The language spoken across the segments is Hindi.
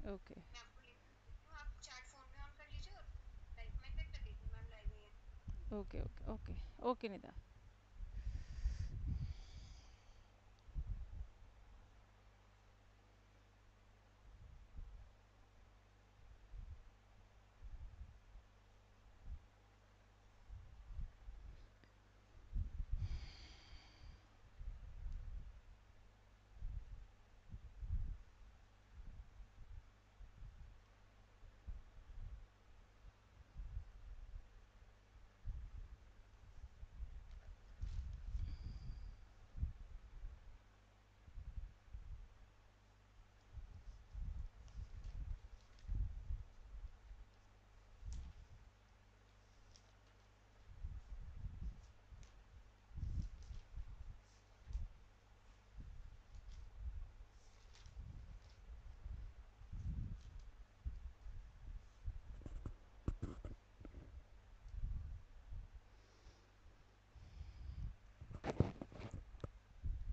Okay okay okay okay okay Nida.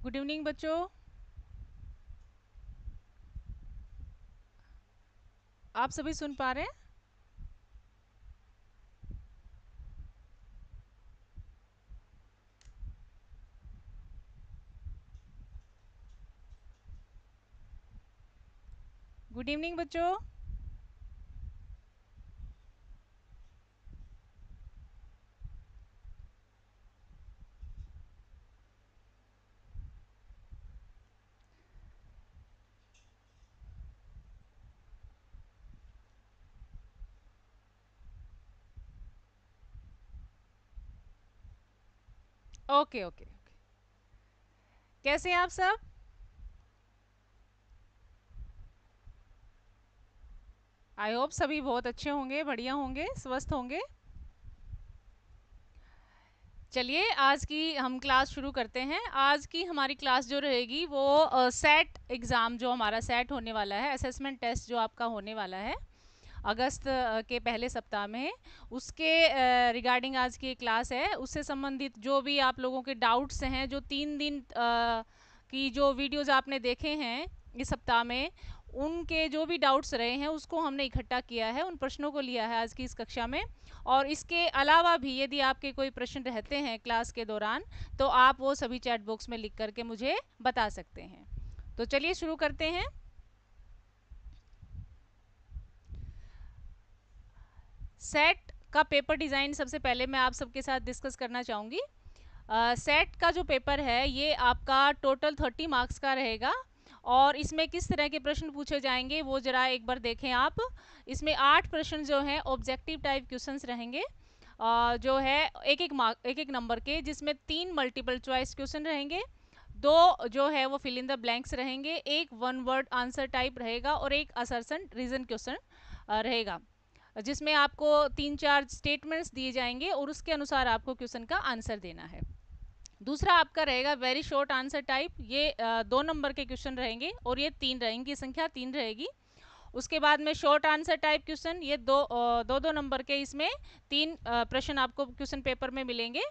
Good evening बच्चों। आप सभी सुन पा रहे हैं? गुड इवनिंग बच्चों। Okay okay okay. कैसे हैं आप सब? आई होप सभी बहुत अच्छे होंगे, बढ़िया होंगे, स्वस्थ होंगे। चलिए आज की हम क्लास शुरू करते हैं। आज की हमारी क्लास जो रहेगी वो सेट एग्ज़ाम, जो हमारा सेट होने वाला है, असेसमेंट टेस्ट जो आपका होने वाला है अगस्त के पहले सप्ताह में, उसके रिगार्डिंग आज की क्लास है। उससे संबंधित जो भी आप लोगों के डाउट्स हैं, जो 3 दिन की जो वीडियोज़ आपने देखे हैं इस सप्ताह में, उनके जो भी डाउट्स रहे हैं उसको हमने इकट्ठा किया है, उन प्रश्नों को लिया है आज की इस कक्षा में। और इसके अलावा भी यदि आपके कोई प्रश्न रहते हैं क्लास के दौरान, तो आप वो सभी चैट बॉक्स में लिख करके मुझे बता सकते हैं। तो चलिए शुरू करते हैं। सेट का पेपर डिज़ाइन सबसे पहले मैं आप सबके साथ डिस्कस करना चाहूँगी। सेट का जो पेपर है ये आपका टोटल 30 मार्क्स का रहेगा। और इसमें किस तरह के प्रश्न पूछे जाएंगे वो जरा एक बार देखें आप। इसमें 8 प्रश्न जो हैं ऑब्जेक्टिव टाइप क्वेश्चंस रहेंगे, जो है एक एक नंबर के, जिसमें 3 मल्टीपल चॉइस क्वेश्चन रहेंगे, 2 जो है वो फिल इन द ब्लैंक्स रहेंगे, एक 1 वर्ड आंसर टाइप रहेगा और एक असर्शन रीजन क्वेश्चन रहेगा, जिसमें आपको 3-4 स्टेटमेंट्स दिए जाएंगे और उसके अनुसार आपको क्वेश्चन का आंसर देना है। दूसरा आपका रहेगा वेरी शॉर्ट आंसर टाइप। ये 2 नंबर के क्वेश्चन रहेंगे और ये 3 रहेंगी, संख्या 3 रहेगी। उसके बाद में शॉर्ट आंसर टाइप क्वेश्चन, ये दो नंबर के, इसमें 3 प्रश्न आपको क्वेश्चन पेपर में मिलेंगे।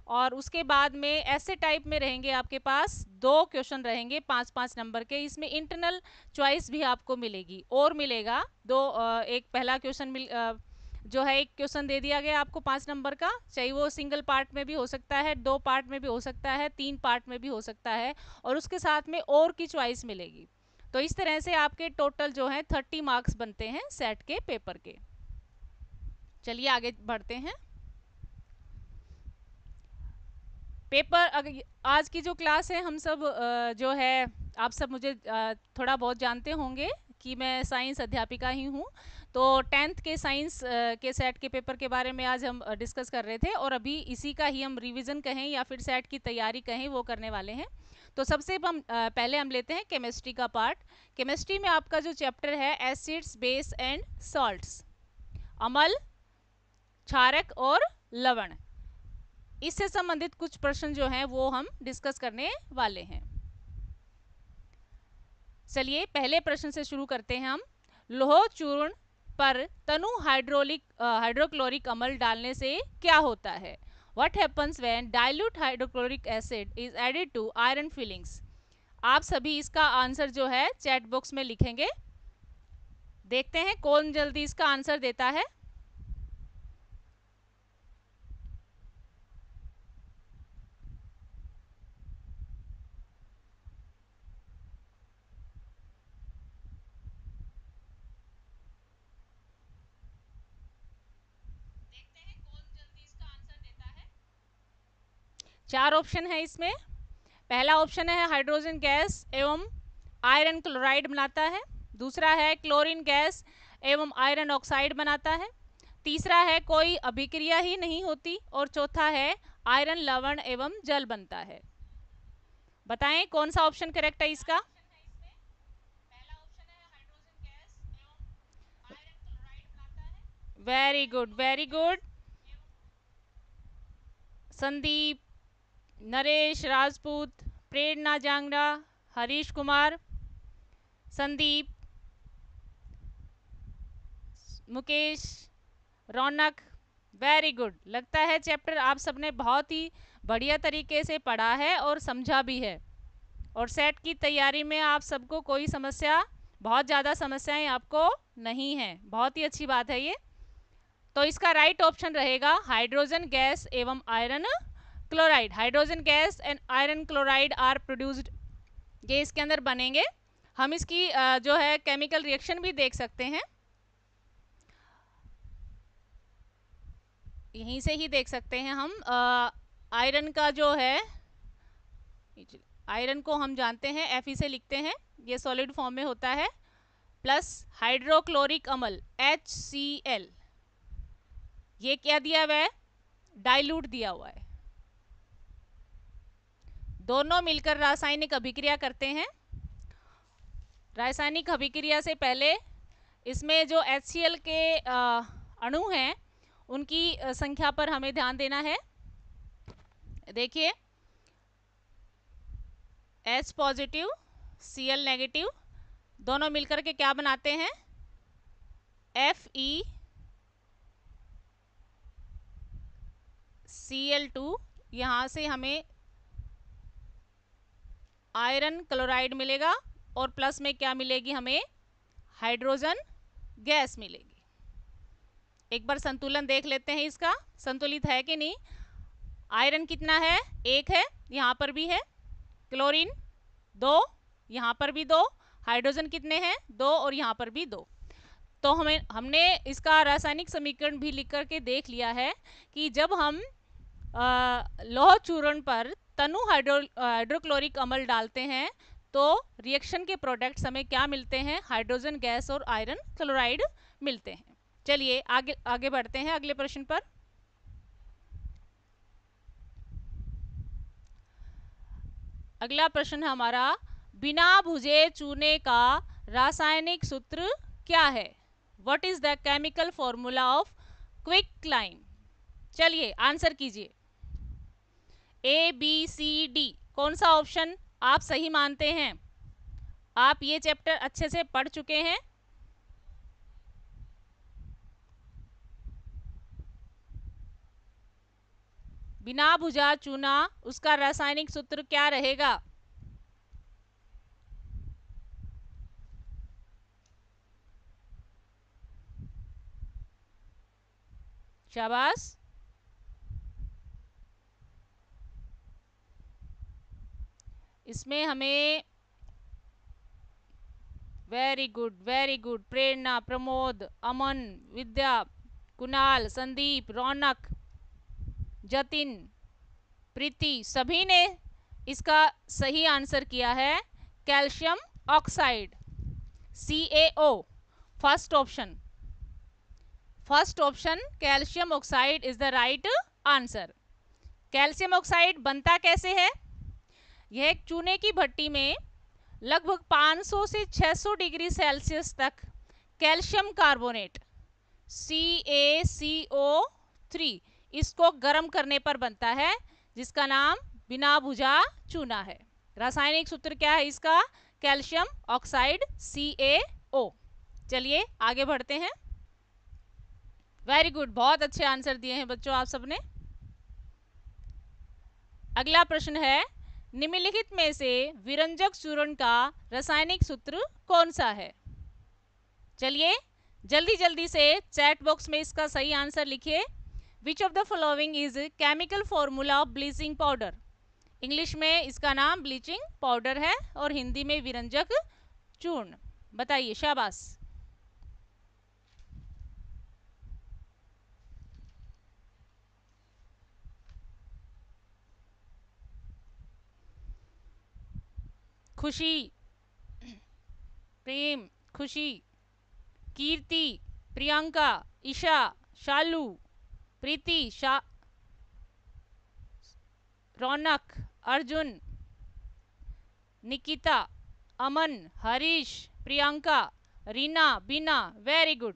और उसके बाद में ऐसे टाइप में रहेंगे आपके पास 2 क्वेश्चन रहेंगे 5-5 नंबर के। इसमें इंटरनल चॉइस भी आपको मिलेगी और मिलेगा एक पहला क्वेश्चन जो है, एक क्वेश्चन दे दिया गया आपको 5 नंबर का, चाहे वो सिंगल पार्ट में भी हो सकता है, 2 पार्ट में भी हो सकता है, 3 पार्ट में भी हो सकता है, और उसके साथ में और की चॉइस मिलेगी। तो इस तरह से आपके टोटल जो है 30 मार्क्स बनते हैं सेट के पेपर के। चलिए आगे बढ़ते हैं। पेपर अगर आज की जो क्लास है, हम सब जो है, आप सब मुझे थोड़ा बहुत जानते होंगे कि मैं साइंस अध्यापिका ही हूँ। तो 10th के साइंस के सेट के पेपर के बारे में आज हम डिस्कस कर रहे थे, और अभी इसी का ही हम रिवीजन कहें या फिर सेट की तैयारी कहें, वो करने वाले हैं। तो सबसे पहले हम लेते हैं केमिस्ट्री का पार्ट। केमिस्ट्री में आपका जो चैप्टर है एसिड्स, बेस एंड सॉल्ट्स, अम्ल, क्षारक और लवण, इससे संबंधित कुछ प्रश्न जो हैं वो हम डिस्कस करने वाले हैं। चलिए पहले प्रश्न से शुरू करते हैं हम। लोह चूर्ण पर तनु हाइड्रोक्लोरिक अम्ल डालने से क्या होता है? What happens when dilute hydrochloric acid is added to iron filings? आप सभी इसका आंसर जो है चैट बॉक्स में लिखेंगे। देखते हैं कौन जल्दी इसका आंसर देता है। चार ऑप्शन है इसमें। पहला ऑप्शन है हाइड्रोजन गैस एवं आयरन क्लोराइड बनाता है। दूसरा है क्लोरीन गैस एवं आयरन ऑक्साइड बनाता है। तीसरा है कोई अभिक्रिया ही नहीं होती। और चौथा है आयरन लवण एवं जल बनता है। बताएं कौन सा ऑप्शन करेक्ट है इसका। Very good, very good. Sandeep, Naresh Rajput, Prerna Jangra, Harish Kumar, Sandeep, Mukesh, Raunak, very good. लगता है चैप्टर आप सबने बहुत ही बढ़िया तरीके से पढ़ा है और समझा भी है, और सेट की तैयारी में आप सबको कोई समस्या, बहुत ज़्यादा समस्याएं आपको नहीं है। बहुत ही अच्छी बात है ये। तो इसका राइट ऑप्शन रहेगा हाइड्रोजन गैस एवं iron chloride. Hydrogen gas and iron chloride are produced, ये इसके अंदर बनेंगे। हम इसकी जो है केमिकल रिएक्शन भी देख सकते हैं, यहीं से ही देख सकते हैं हम। आयरन का जो है, आयरन को हम जानते हैं Fe से लिखते हैं, ये सॉलिड फॉर्म में होता है, प्लस हाइड्रोक्लोरिक अम्ल HCl, ये क्या दिया हुआ है, डाइल्यूट दिया हुआ है। दोनों मिलकर रासायनिक अभिक्रिया करते हैं। रासायनिक अभिक्रिया से पहले इसमें जो HCl के अणु हैं उनकी संख्या पर हमें ध्यान देना है। देखिए, H पॉजिटिव Cl नेगेटिव दोनों मिलकर के क्या बनाते हैं, FeCl2। यहां से हमें आयरन क्लोराइड मिलेगा और प्लस में क्या मिलेगी, हमें हाइड्रोजन गैस मिलेगी। एक बार संतुलन देख लेते हैं इसका, संतुलित है कि नहीं। आयरन कितना है, 1 है, यहां पर भी है। क्लोरीन 2, यहां पर भी 2। हाइड्रोजन कितने हैं, 2, और यहां पर भी 2। तो हमने इसका रासायनिक समीकरण भी लिख करके देख लिया है कि जब हम लौह चूर्ण पर तनु हाइड्रोक्लोरिक अम्ल डालते हैं तो रिएक्शन के प्रोडक्ट्स हमें क्या मिलते हैं, हाइड्रोजन गैस और आयरन क्लोराइड मिलते हैं। चलिए आगे आगे बढ़ते हैं अगले प्रश्न पर। अगला प्रश्न है हमारा, बिना भुजे चूने का रासायनिक सूत्र क्या है। What is the chemical formula of quicklime. चलिए आंसर कीजिए। ABCD, कौन सा ऑप्शन आप सही मानते हैं। आप ये चैप्टर अच्छे से पढ़ चुके हैं। बिना भुजा चूना, उसका रासायनिक सूत्र क्या रहेगा। शाबाश। इसमें हमें वेरी गुड, वेरी गुड। प्रेरणा, प्रमोद, अमन, विद्या, कुणाल, संदीप, रौनक, जतिन, प्रीति, सभी ने इसका सही आंसर किया है calcium oxide, CaO। First option, first option calcium oxide is the right answer. Calcium oxide बनता कैसे है, यह एक चूने की भट्टी में लगभग 500 से 600 डिग्री सेल्सियस तक कैल्शियम कार्बोनेट CaCO3 इसको गर्म करने पर बनता है, जिसका नाम बिना भुजा चूना है। रासायनिक सूत्र क्या है इसका, कैल्शियम ऑक्साइड CaO। चलिए आगे बढ़ते हैं। वेरी गुड, बहुत अच्छे आंसर दिए हैं बच्चों आप सबने। अगला प्रश्न है, निम्नलिखित में से विरंजक चूर्ण का रासायनिक सूत्र कौन सा है। चलिए जल्दी जल्दी से चैट बॉक्स में इसका सही आंसर लिखिए। Which of the following is chemical formula of bleaching powder. English में इसका नाम ब्लीचिंग पाउडर है और हिंदी में विरंजक चूर्ण। बताइए, शाबाश। खुशी, प्रेम, खुशी, कीर्ति, प्रियंका, ईशा, शालू, प्रीति, रौनक, अर्जुन, निकिता, अमन, हरीश, प्रियंका, रीना, बीना। Very good.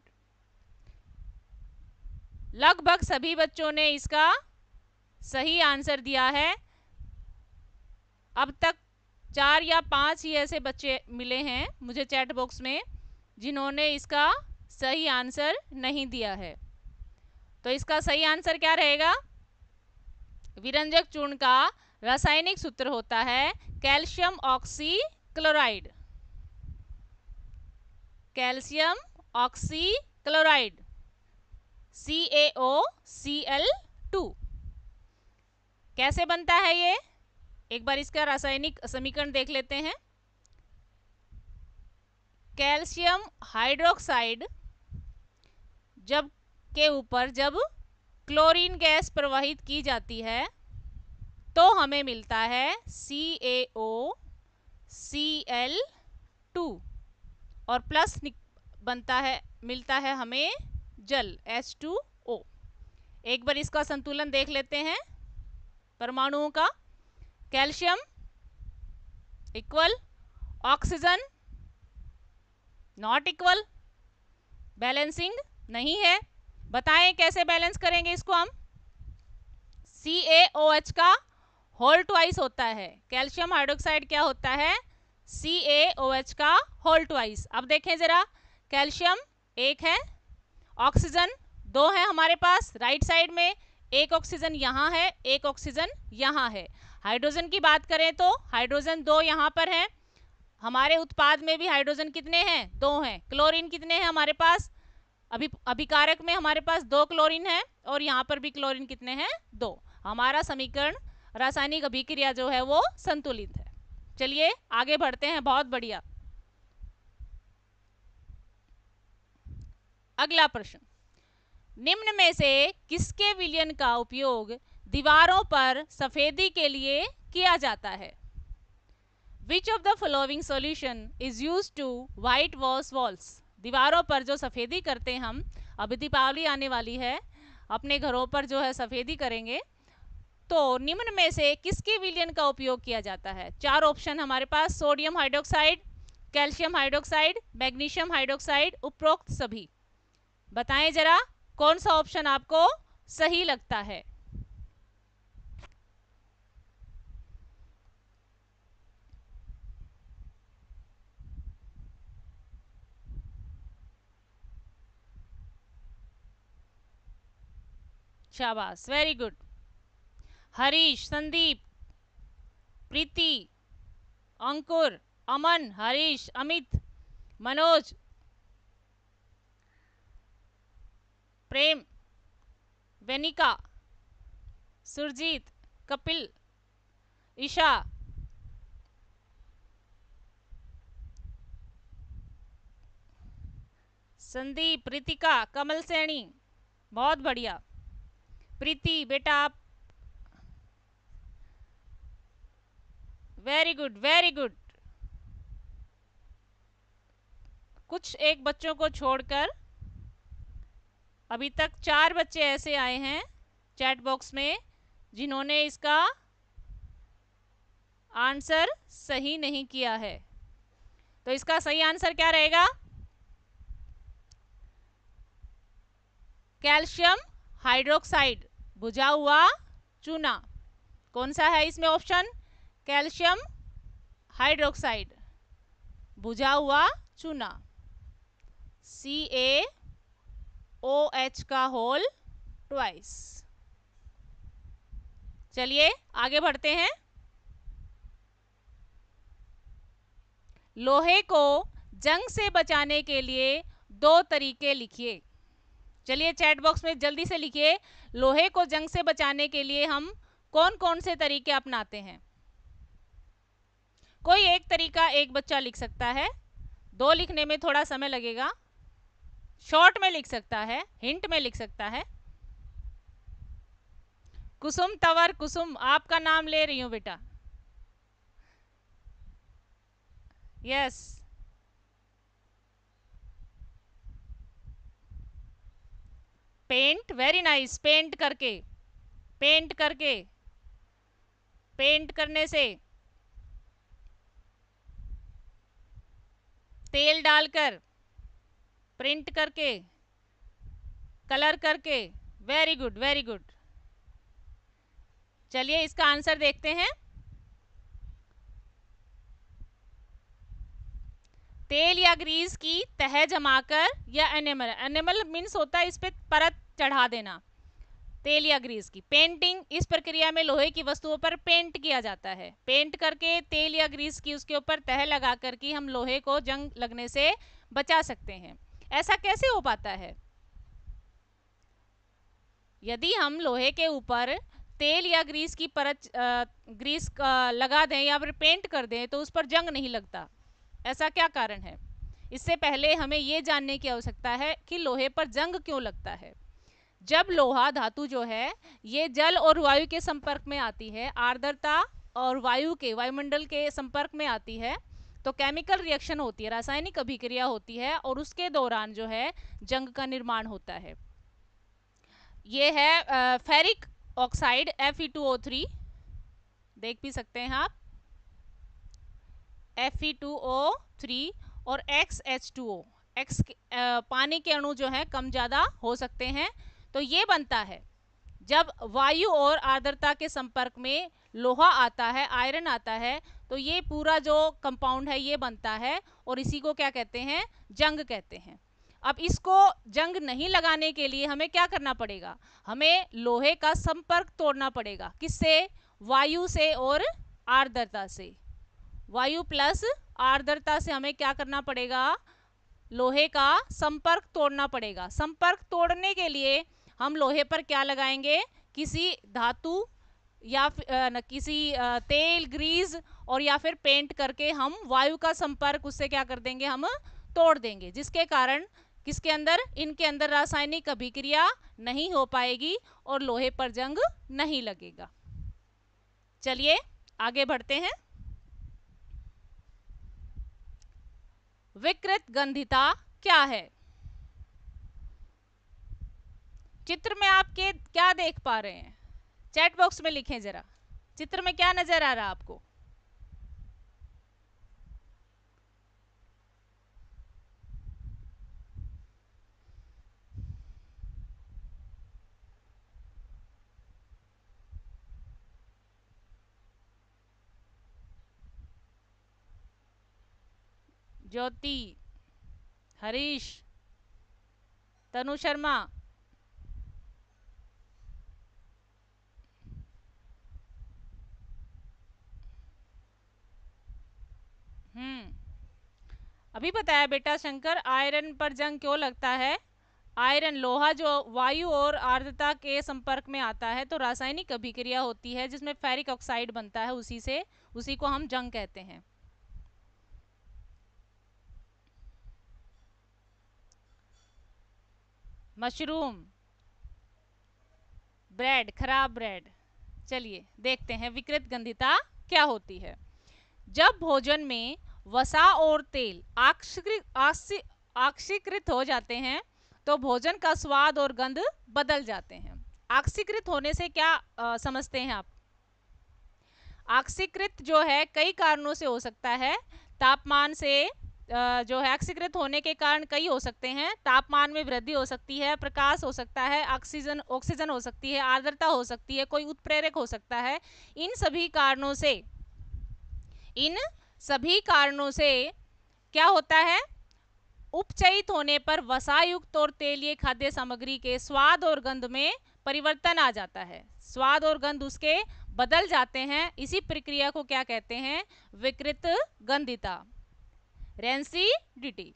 लगभग सभी बच्चों ने इसका सही आंसर दिया है। अब तक 4 या 5 ही ऐसे बच्चे मिले हैं मुझे चैट बॉक्स में जिन्होंने इसका सही आंसर नहीं दिया है। तो इसका सही आंसर क्या रहेगा? विरंजक चूर्ण का रासायनिक सूत्र होता है calcium oxy chloride. Calcium oxy chloride, CaOCl2। कैसे बनता है ये? एक बार इसका रासायनिक समीकरण देख लेते हैं। कैल्शियम हाइड्रोक्साइड जब के ऊपर जब क्लोरीन गैस प्रवाहित की जाती है तो हमें मिलता है CaOCl2 और प्लस बनता है, मिलता है हमें जल H2O। एक बार इसका संतुलन देख लेते हैं परमाणुओं का। Calcium equal oxygen not equal, balancing नहीं है। बताएं कैसे बैलेंस करेंगे इसको हम? CaOH का होल ट्वाइस होता है। कैल्शियम हाइड्रोक्साइड क्या होता है? CaOH का होल ट्वाइस। अब देखें जरा, कैल्शियम 1 है, ऑक्सीजन 2 है हमारे पास राइट साइड में, एक ऑक्सीजन यहाँ है, एक ऑक्सीजन यहाँ है। हाइड्रोजन की बात करें तो हाइड्रोजन 2 यहाँ पर है। हमारे उत्पाद में भी हाइड्रोजन कितने हैं? 2 हैं। क्लोरीन कितने हैं हमारे पास? अभिकारक में हमारे पास 2 क्लोरीन है और यहाँ पर भी क्लोरीन कितने हैं? 2। हमारा समीकरण रासायनिक अभिक्रिया जो है वो संतुलित है। चलिए आगे बढ़ते हैं। बहुत बढ़िया। अगला प्रश्न, निम्न में से किसके विलयन का उपयोग दीवारों पर सफेदी के लिए किया जाता है? Which of the following solution is used to white wash walls? दीवारों पर जो सफेदी करते हैं हम, अभी दीपावली आने वाली है, अपने घरों पर जो है सफेदी करेंगे, तो निम्न में से किसके विलयन का उपयोग किया जाता है? 4 ऑप्शन हमारे पास, sodium hydroxide, calcium hydroxide, magnesium hydroxide, उपरोक्त सभी। बताएं जरा कौन सा ऑप्शन आपको सही लगता है? शाबाश, वेरी गुड। हरीश, संदीप, प्रीति, अंकुर, अमन, हरीश, अमित, मनोज, प्रेम, वेनिका, सुरजीत, कपिल, ईशा, संदीप, रितिका, कमल सैनी। बहुत बढ़िया। प्रीति बेटा आप, वेरी गुड वेरी गुड। कुछ एक बच्चों को छोड़कर अभी तक 4 बच्चे ऐसे आए हैं चैट बॉक्स में जिन्होंने इसका आंसर सही नहीं किया है। तो इसका सही आंसर क्या रहेगा? कैल्शियम हाइड्रोक्साइड, बुझा हुआ चूना। कौन सा है इसमें ऑप्शन? कैल्शियम हाइड्रोक्साइड, बुझा हुआ चूना, CaOH का होल ट्वाइस। चलिए आगे बढ़ते हैं। लोहे को जंग से बचाने के लिए दो तरीके लिखिए। चलिए चैट बॉक्स में जल्दी से लिखिए, लोहे को जंग से बचाने के लिए हम कौन कौन से तरीके अपनाते हैं। कोई एक तरीका एक बच्चा लिख सकता है, दो लिखने में थोड़ा समय लगेगा, शॉर्ट में लिख सकता है, हिंट में लिख सकता है। कुसुम तंवर, कुसुम आपका नाम ले रही हूं बेटा। Yes, paint, very nice. Paint करके, पेंट करके, पेंट करने से, तेल डालकर, प्रिंट करके, कलर करके। Very good, very good. चलिए इसका आंसर देखते हैं। तेल या ग्रीस की तह जमाकर या एनिमल, एनिमल मीन्स होता है इस पे परत चढ़ा देना। तेल या ग्रीस की पेंटिंग, इस प्रक्रिया में लोहे की वस्तुओं पर पेंट किया जाता है। पेंट करके, तेल या ग्रीस की उसके ऊपर तह लगा कर के हम लोहे को जंग लगने से बचा सकते हैं। ऐसा कैसे हो पाता है? यदि हम लोहे के ऊपर तेल या ग्रीस की परत ग्रीस लगा दें या फिर पेंट कर दें तो उस पर जंग नहीं लगता। ऐसा क्या कारण है? इससे पहले हमें यह जानने की आवश्यकता है कि लोहे पर जंग क्यों लगता है। जब लोहा धातु जो है ये जल और वायु के संपर्क में आती है, आर्द्रता और वायु के, वायुमंडल के संपर्क में आती है, तो केमिकल रिएक्शन होती है, रासायनिक अभिक्रिया होती है और उसके दौरान जो है जंग का निर्माण होता है। ये है फेरिक ऑक्साइड Fe2O3, देख भी सकते हैं आप, Fe2O3 और XH2O, X पानी के अणु जो है कम ज़्यादा हो सकते हैं। तो ये बनता है जब वायु और आर्द्रता के संपर्क में लोहा आता है, आयरन आता है, तो ये पूरा जो कंपाउंड है ये बनता है और इसी को क्या कहते हैं? जंग कहते हैं। अब इसको जंग नहीं लगाने के लिए हमें क्या करना पड़ेगा? हमें लोहे का संपर्क तोड़ना पड़ेगा। किससे? वायु से और आर्द्रता से। वायु प्लस आर्द्रता से हमें क्या करना पड़ेगा? लोहे का संपर्क तोड़ना पड़ेगा। संपर्क तोड़ने के लिए हम लोहे पर क्या लगाएंगे? किसी धातु या किसी तेल, ग्रीस और या फिर पेंट करके हम वायु का संपर्क उससे क्या कर देंगे? हम तोड़ देंगे, जिसके कारण किसके अंदर, इनके अंदर रासायनिक अभिक्रिया नहीं हो पाएगी और लोहे पर जंग नहीं लगेगा। चलिए आगे बढ़ते हैं। विकृत गंधिता क्या है? चित्र में आप क्या देख पा रहे हैं? चैट बॉक्स में लिखें जरा, चित्र में क्या नजर आ रहा है आपको? ज्योति, हरीश, तनु शर्मा, अभी बताया बेटा शंकर, आयरन पर जंग क्यों लगता है? आयरन, लोहा जो वायु और आर्द्रता के संपर्क में आता है तो रासायनिक अभिक्रिया होती है जिसमें फेरिक ऑक्साइड बनता है, उसी को हम जंग कहते हैं। मशरूम, ब्रेड, खराब ब्रेड। चलिए देखते हैं विकृत गंधिता क्या होती है। जब भोजन में वसा और तेल आक्सीकृत हो जाते हैं तो भोजन का स्वाद और गंध बदल जाते हैं। आक्सीकृत होने से क्या समझते हैं आप? आक्सीकृत जो है कई कारणों से हो सकता है। तापमान से जो है आक्सीकृत होने के कारण कई हो सकते हैं। तापमान में वृद्धि हो सकती है, प्रकाश हो सकता है, ऑक्सीजन हो सकती है, आर्द्रता हो सकती है, कोई उत्प्रेरक हो सकता है। इन सभी कारणों से क्या होता है? उपचयित होने पर वसायुक्त और तेलीय खाद्य सामग्री के स्वाद और गंध में परिवर्तन आ जाता है। स्वाद और गंध उसके बदल जाते हैं। इसी प्रक्रिया को क्या कहते हैं? विकृत गंधिता, रेंसिडिटी।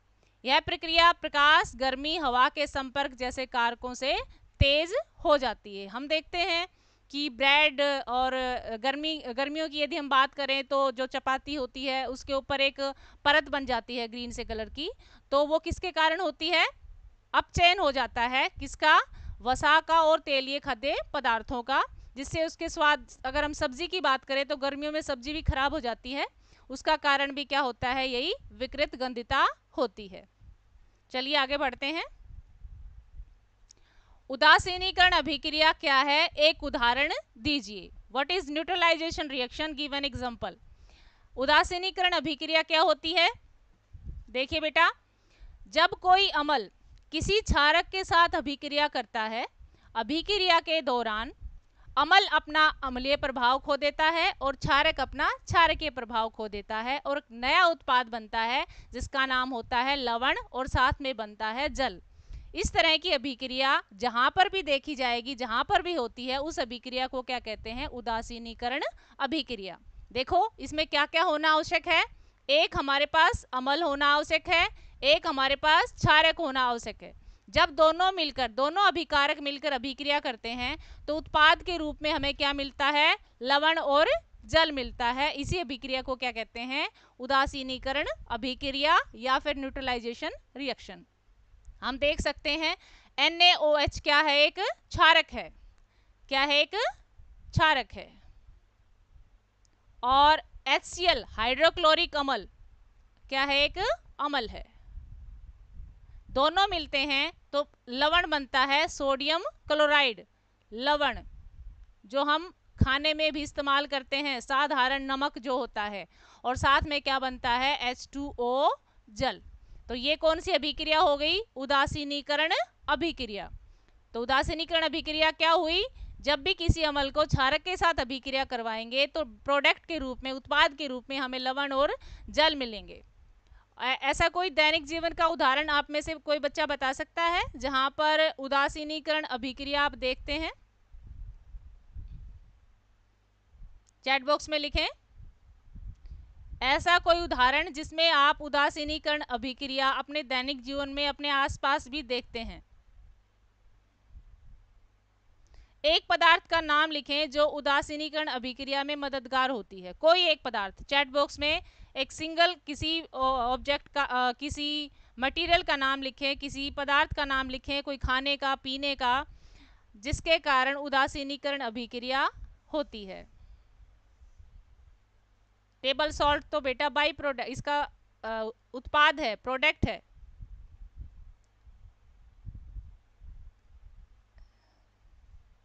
यह प्रक्रिया प्रकाश, गर्मी, हवा के संपर्क जैसे कारकों से तेज हो जाती है। हम देखते हैं कि ब्रेड और गर्मियों की यदि हम बात करें तो जो चपाती होती है उसके ऊपर एक परत बन जाती है ग्रीन से कलर की, तो वो किसके कारण होती है? अपचयन हो जाता है किसका? वसा का और तेलीय खाद्य पदार्थों का, जिससे उसके स्वाद, अगर हम सब्जी की बात करें तो गर्मियों में सब्जी भी खराब हो जाती है, उसका कारण भी क्या होता है? यही विकृत गंधिता होती है। चलिए आगे बढ़ते हैं। उदासीनीकरण अभिक्रिया क्या है? एक उदाहरण दीजिए। What is neutralisation reaction? Give an example. उदासीनीकरण अभिक्रिया क्या होती है? देखिए बेटा, जब कोई अम्ल किसी क्षारक के साथ अभिक्रिया करता है, अभिक्रिया के दौरान अम्ल अपना अम्लीय प्रभाव खो देता है और क्षारक अपना क्षारकीय प्रभाव खो देता है और नया उत्पाद बनता है जिसका नाम होता है लवण और साथ में बनता है जल। इस तरह की अभिक्रिया जहां पर भी देखी जाएगी, जहां पर भी होती है, उस अभिक्रिया को क्या कहते हैं? उदासीनीकरण अभिक्रिया। देखो इसमें क्या क्या होना आवश्यक है? एक हमारे पास अम्ल होना आवश्यक है, एक हमारे पास क्षारक होना आवश्यक है। जब दोनों मिलकर, दोनों अभिकारक मिलकर अभिक्रिया करते हैं तो उत्पाद के रूप में हमें क्या मिलता है? लवण और जल मिलता है। इसी अभिक्रिया को क्या कहते हैं? उदासीनीकरण अभिक्रिया या फिर न्यूट्रलाइजेशन रिएक्शन। हम देख सकते हैं NaOH क्या है? एक क्षारक है। क्या है? एक क्षारक है। और HCl हाइड्रोक्लोरिक अम्ल क्या है? एक अम्ल है। दोनों मिलते हैं तो लवण बनता है, सोडियम क्लोराइड लवण, जो हम खाने में भी इस्तेमाल करते हैं, साधारण नमक जो होता है। और साथ में क्या बनता है? H2O जल। तो ये कौन सी अभिक्रिया हो गई? उदासीनीकरण अभिक्रिया। तो उदासीनीकरण अभिक्रिया क्या हुई? जब भी किसी अम्ल को क्षारक के साथ अभिक्रिया करवाएंगे तो प्रोडक्ट के रूप में, उत्पाद के रूप में हमें लवण और जल मिलेंगे। ऐसा कोई दैनिक जीवन का उदाहरण आप में से कोई बच्चा बता सकता है जहां पर उदासीनीकरण अभिक्रिया आप देखते हैं? चैट बॉक्स में लिखें ऐसा कोई उदाहरण जिसमें आप उदासीनीकरण अभिक्रिया अपने दैनिक जीवन में अपने आसपास भी देखते हैं। एक पदार्थ का नाम लिखें जो उदासीनीकरण अभिक्रिया में मददगार होती है। कोई एक पदार्थ। चैट बॉक्स में एक सिंगल किसी ऑब्जेक्ट का, किसी मटेरियल का नाम लिखें, किसी पदार्थ का नाम लिखें, कोई खाने का, पीने का, जिसके कारण उदासीनीकरण अभिक्रिया होती है। टेबल सॉल्ट तो बेटा बाई प्रोडक्ट, इसका उत्पाद है, प्रोडक्ट है।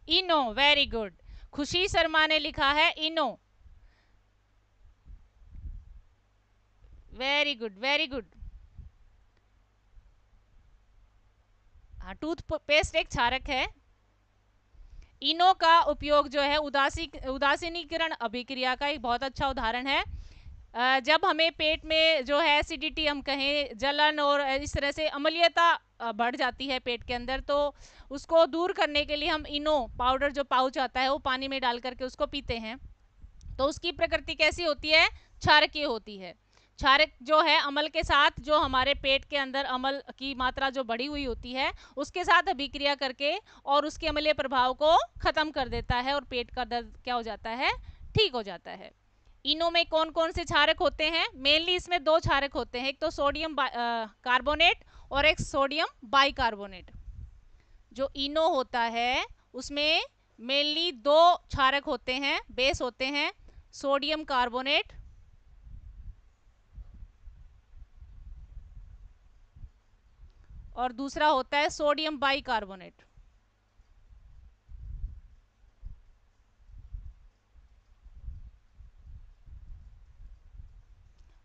Eno, very good. Khushi Sharma ने लिखा है Eno. Very good, very good. हाँ, टूथपेस्ट एक क्षारक है। इनो का उपयोग जो है उदासीनीकरण अभिक्रिया का एक बहुत अच्छा उदाहरण है। जब हमें पेट में जो है एसिडिटी, हम कहें जलन और इस तरह से अम्लीयता बढ़ जाती है पेट के अंदर, तो उसको दूर करने के लिए हम इनो पाउडर जो पाउच आता है वो पानी में डाल करके उसको पीते हैं। तो उसकी प्रकृति कैसी होती है? क्षारकीय होती है। क्षारक जो है अम्ल के साथ, जो हमारे पेट के अंदर अम्ल की मात्रा जो बढ़ी हुई होती है उसके साथ अभिक्रिया करके और उसके अम्लीय प्रभाव को खत्म कर देता है और पेट का दर्द क्या हो जाता है? ठीक हो जाता है। इनो में कौन कौन से क्षारक होते हैं? मेनली इसमें दो क्षारक होते हैं, एक तो सोडियम कार्बोनेट और एक सोडियम बाइकार्बोनेट। जो इनो होता है उसमें मेनली दो क्षारक होते हैं, बेस होते हैं, सोडियम कार्बोनेट और दूसरा होता है सोडियम बाइकार्बोनेट।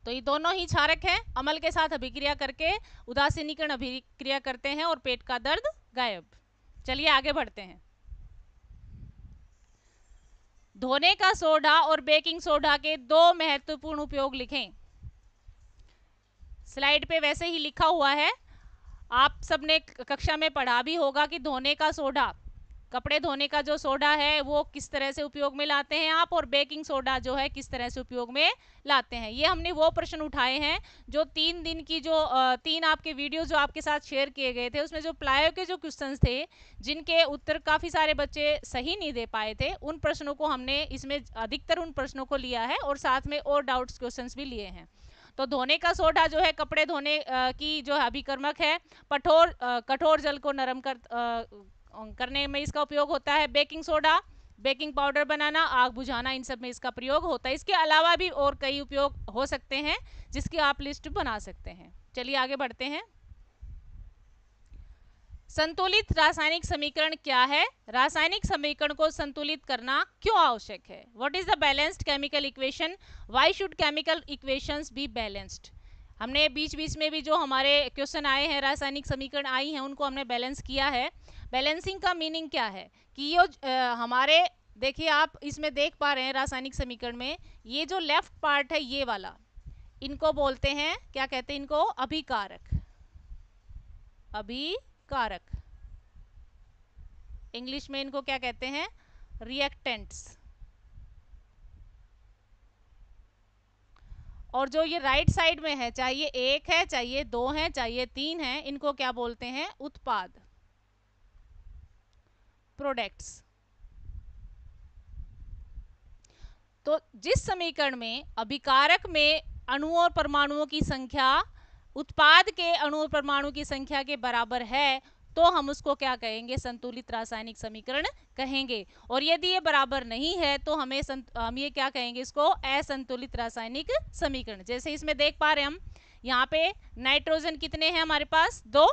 तो ये दोनों ही क्षारक हैं, अम्ल के साथ अभिक्रिया करके उदासीनीकरण अभिक्रिया करते हैं और पेट का दर्द गायब। चलिए आगे बढ़ते हैं। धोने का सोडा और बेकिंग सोडा के दो महत्वपूर्ण उपयोग लिखें। स्लाइड पे वैसे ही लिखा हुआ है, आप सबने कक्षा में पढ़ा भी होगा कि धोने का सोडा कपड़े धोने का जो सोडा है वो किस तरह से उपयोग में लाते हैं आप, और बेकिंग सोडा जो है किस तरह से उपयोग में लाते हैं। ये हमने वो प्रश्न उठाए हैं जो 3 दिन की जो 3 आपके वीडियो जो आपके साथ शेयर किए गए थे, उसमें जो प्लायो के जो क्वेश्चंस थे जिनके उत्तर काफ़ी सारे बच्चे सही नहीं दे पाए थे, उन प्रश्नों को हमने इसमें अधिकतर उन प्रश्नों को लिया है और साथ में और डाउट्स क्वेश्चंस भी लिए हैं। तो धोने का सोडा जो है कपड़े धोने की जो अभिकर्मक है, कठोर जल को नरम करने में इसका उपयोग होता है। बेकिंग सोडा बेकिंग पाउडर बनाना, आग बुझाना, इन सब में इसका प्रयोग होता है। इसके अलावा भी और कई उपयोग हो सकते हैं जिसकी आप लिस्ट बना सकते हैं। चलिए आगे बढ़ते हैं। संतुलित रासायनिक समीकरण क्या है? रासायनिक समीकरण को संतुलित करना क्यों आवश्यक है? What is the balanced chemical equation? Why should chemical equations be balanced? हमने बीच बीच में भी जो हमारे क्वेश्चन आए हैं, रासायनिक समीकरण आई हैं, उनको हमने बैलेंस किया है। बैलेंसिंग का मीनिंग क्या है कि ये हमारे, देखिए आप इसमें देख पा रहे हैं रासायनिक समीकरण में ये जो लेफ्ट पार्ट है ये वाला, इनको बोलते हैं, क्या कहते हैं इनको? अभिकारक। अभिकारक इंग्लिश में इनको क्या कहते हैं? रिएक्टेंट्स। और जो ये राइट साइड में है, चाहे ये 1 है, चाहे ये 2 है, चाहे ये 3 है, इनको क्या बोलते हैं? उत्पाद, प्रोडक्ट्स। तो जिस समीकरण में अभिकारक में अणुओं और परमाणुओं की संख्या उत्पाद के अणु और परमाणु की संख्या के बराबर है, तो हम उसको क्या कहेंगे? संतुलित रासायनिक समीकरण कहेंगे। और यदि ये बराबर नहीं है तो हम ये क्या कहेंगे? इसको असंतुलित रासायनिक समीकरण। जैसे इसमें देख पा रहे हैं हम, यहाँ पे नाइट्रोजन कितने हैं हमारे पास? 2,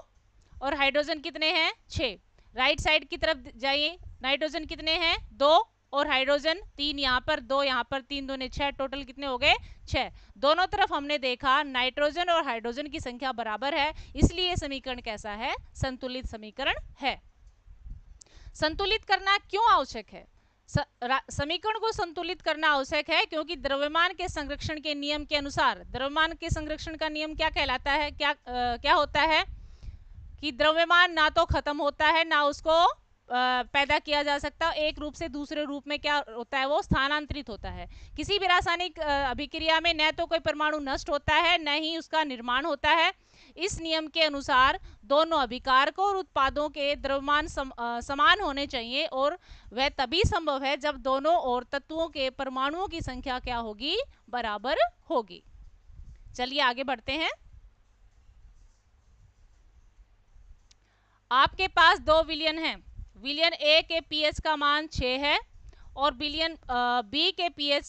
और हाइड्रोजन कितने हैं? 6। राइट साइड की तरफ जाइए, नाइट्रोजन कितने हैं? 2 और हाइड्रोजन 3, यहाँ पर 2, यहाँ पर 3, 2 ने 6, टोटल कितने हो गए? 6। दोनों तरफ हमने देखा नाइट्रोजन और हाइड्रोजन की संख्या बराबर है, इसलिए समीकरण कैसा है? संतुलित समीकरण है। संतुलित करना क्यों आवश्यक है? समीकरण को संतुलित करना आवश्यक है क्योंकि द्रव्यमान के संरक्षण के नियम के अनुसार, द्रव्यमान के संरक्षण का नियम क्या कहलाता है? क्या होता है कि द्रव्यमान ना तो खत्म होता है, ना उसको पैदा किया जा सकता, एक रूप से दूसरे रूप में क्या होता है? वो स्थानांतरित होता है। किसी भी रासायनिक अभिक्रिया में न तो कोई परमाणु नष्ट होता है, न ही उसका निर्माण होता है। इस नियम के अनुसार दोनों अभिकारकों और उत्पादों के द्रव्यमान समान होने चाहिए, और वह तभी संभव है जब दोनों और तत्वों के परमाणुओं की संख्या क्या होगी? बराबर होगी। चलिए आगे बढ़ते हैं। आपके पास 2 विलयन हैं। विलयन ए के पीएच का मान 6 है और विलयन बी के पीएच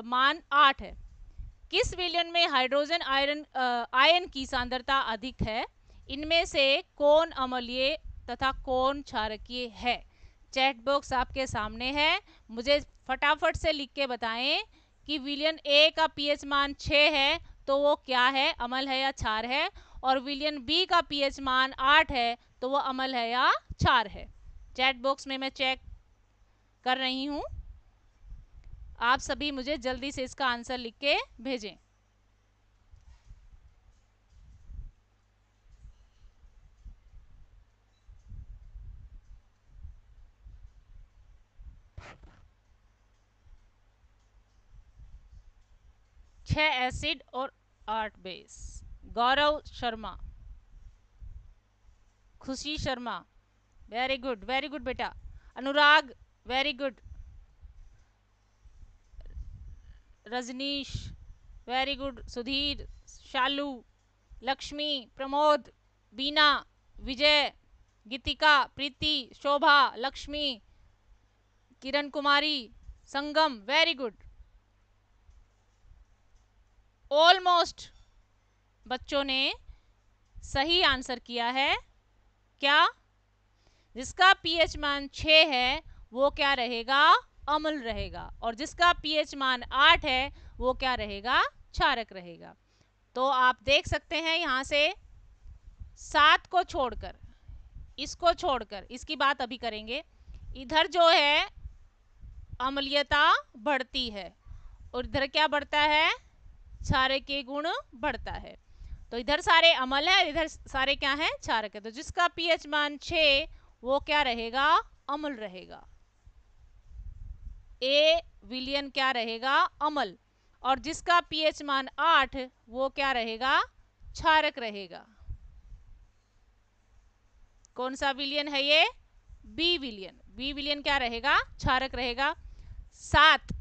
मान 8 है। किस विलयन में हाइड्रोजन आयन की सांद्रता अधिक है? इनमें से कौन अम्लीय तथा कौन क्षारकीय है? चैट बॉक्स आपके सामने है, मुझे फटाफट से लिख के बताएं कि विलयन ए का पीएच मान 6 है तो वो क्या है? अम्ल है या क्षार है? और विलयन बी का पीएच मान 8 है तो वो अम्ल है या क्षार है? चैट बॉक्स में मैं चेक कर रही हूं, आप सभी मुझे जल्दी से इसका आंसर लिख के भेजें। छह एसिड और 8 बेस। गौरव शर्मा, खुशी शर्मा, वेरी गुड बेटा। Anurag, very good. Rajneesh, very good. Sudhir, Shalu, Lakshmi, Pramod, Beena, Vijay, Geetika, Preeti, Shobha, Lakshmi, Kiran Kumari, Sangam, very good. Almost बच्चों ने सही आंसर किया है। क्या? जिसका पीएच मान 6 है वो क्या रहेगा? अम्ल रहेगा, और जिसका पीएच मान 8 है वो क्या रहेगा? क्षारक रहेगा। तो आप देख सकते हैं यहां से 7 को छोड़कर, इसको छोड़कर, इसकी बात अभी करेंगे, इधर जो है अम्लीयता बढ़ती है और इधर क्या बढ़ता है? क्षारकीय गुण बढ़ता है। तो इधर सारे अम्ल है, इधर सारे क्या हैं? क्षारक है। तो जिसका पीएच मान 6 वो क्या रहेगा? अम्ल रहेगा। ए विलियन क्या रहेगा? अम्ल। और जिसका पीएच मान 8 वो क्या रहेगा? क्षारक रहेगा। कौन सा विलियन है ये? बी विलियन। बी विलियन क्या रहेगा? क्षारक रहेगा। 7,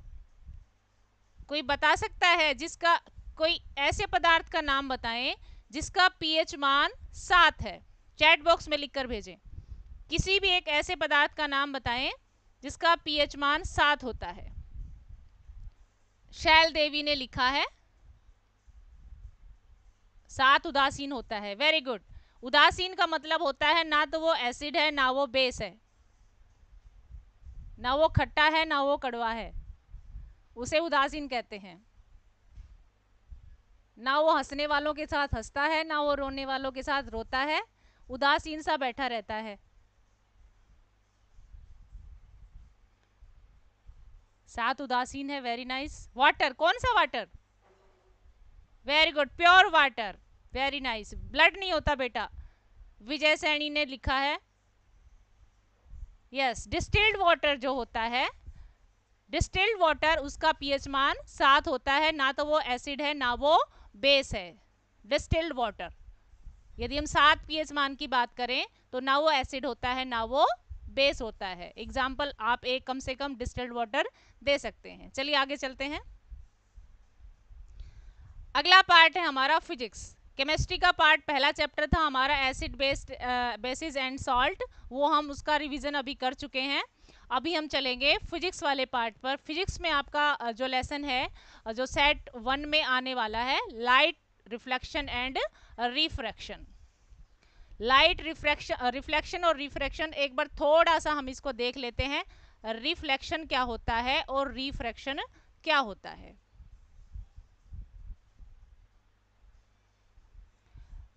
कोई बता सकता है जिसका, कोई ऐसे पदार्थ का नाम बताएं जिसका पीएच मान 7 है? चैट बॉक्स में लिखकर भेजें। किसी भी एक ऐसे पदार्थ का नाम बताएं जिसका पीएच मान 7 होता है। शैल देवी ने लिखा है 7 उदासीन होता है। Very good. उदासीन का मतलब होता है ना तो वो एसिड है ना वो बेस है, ना वो खट्टा है ना वो कड़वा है, उसे उदासीन कहते हैं। ना वो हंसने वालों के साथ हंसता है ना वो रोने वालों के साथ रोता है, उदासीन सा बैठा रहता है। 7 उदासीन है। Very nice. वाटर, कौन सा water? Very good, pure water. Very nice. Blood नहीं होता बेटा। विजय सैनी ने लिखा है यस, डिस्टिल्ड वाटर जो होता है, डिस्टिल्ड वाटर उसका पीएच मान 7 होता है, ना तो वो एसिड है ना वो बेस है। डिस्टिल्ड वाटर, यदि हम 7 पीएच मान की बात करें तो ना वो एसिड होता है ना वो बेस होता है। एग्जाम्पल आप एक कम से कम डिस्टिल्ड वाटर दे सकते हैं। चलिए आगे चलते हैं। अगला पार्ट है हमारा फिजिक्स। केमिस्ट्री का पार्ट पहला चैप्टर था हमारा acid based basis and salt, वो हम उसका रिवीजन अभी कर चुके हैं। अभी हम चलेंगे फिजिक्स वाले पार्ट पर। फिजिक्स में आपका जो लेसन है, जो सेट 1 में आने वाला है, light reflection and refraction. Light reflection और रिफ्रैक्शन, एक बार थोड़ा सा हम इसको देख लेते हैं। रिफ्लेक्शन क्या होता है और रिफ्रैक्शन क्या होता है।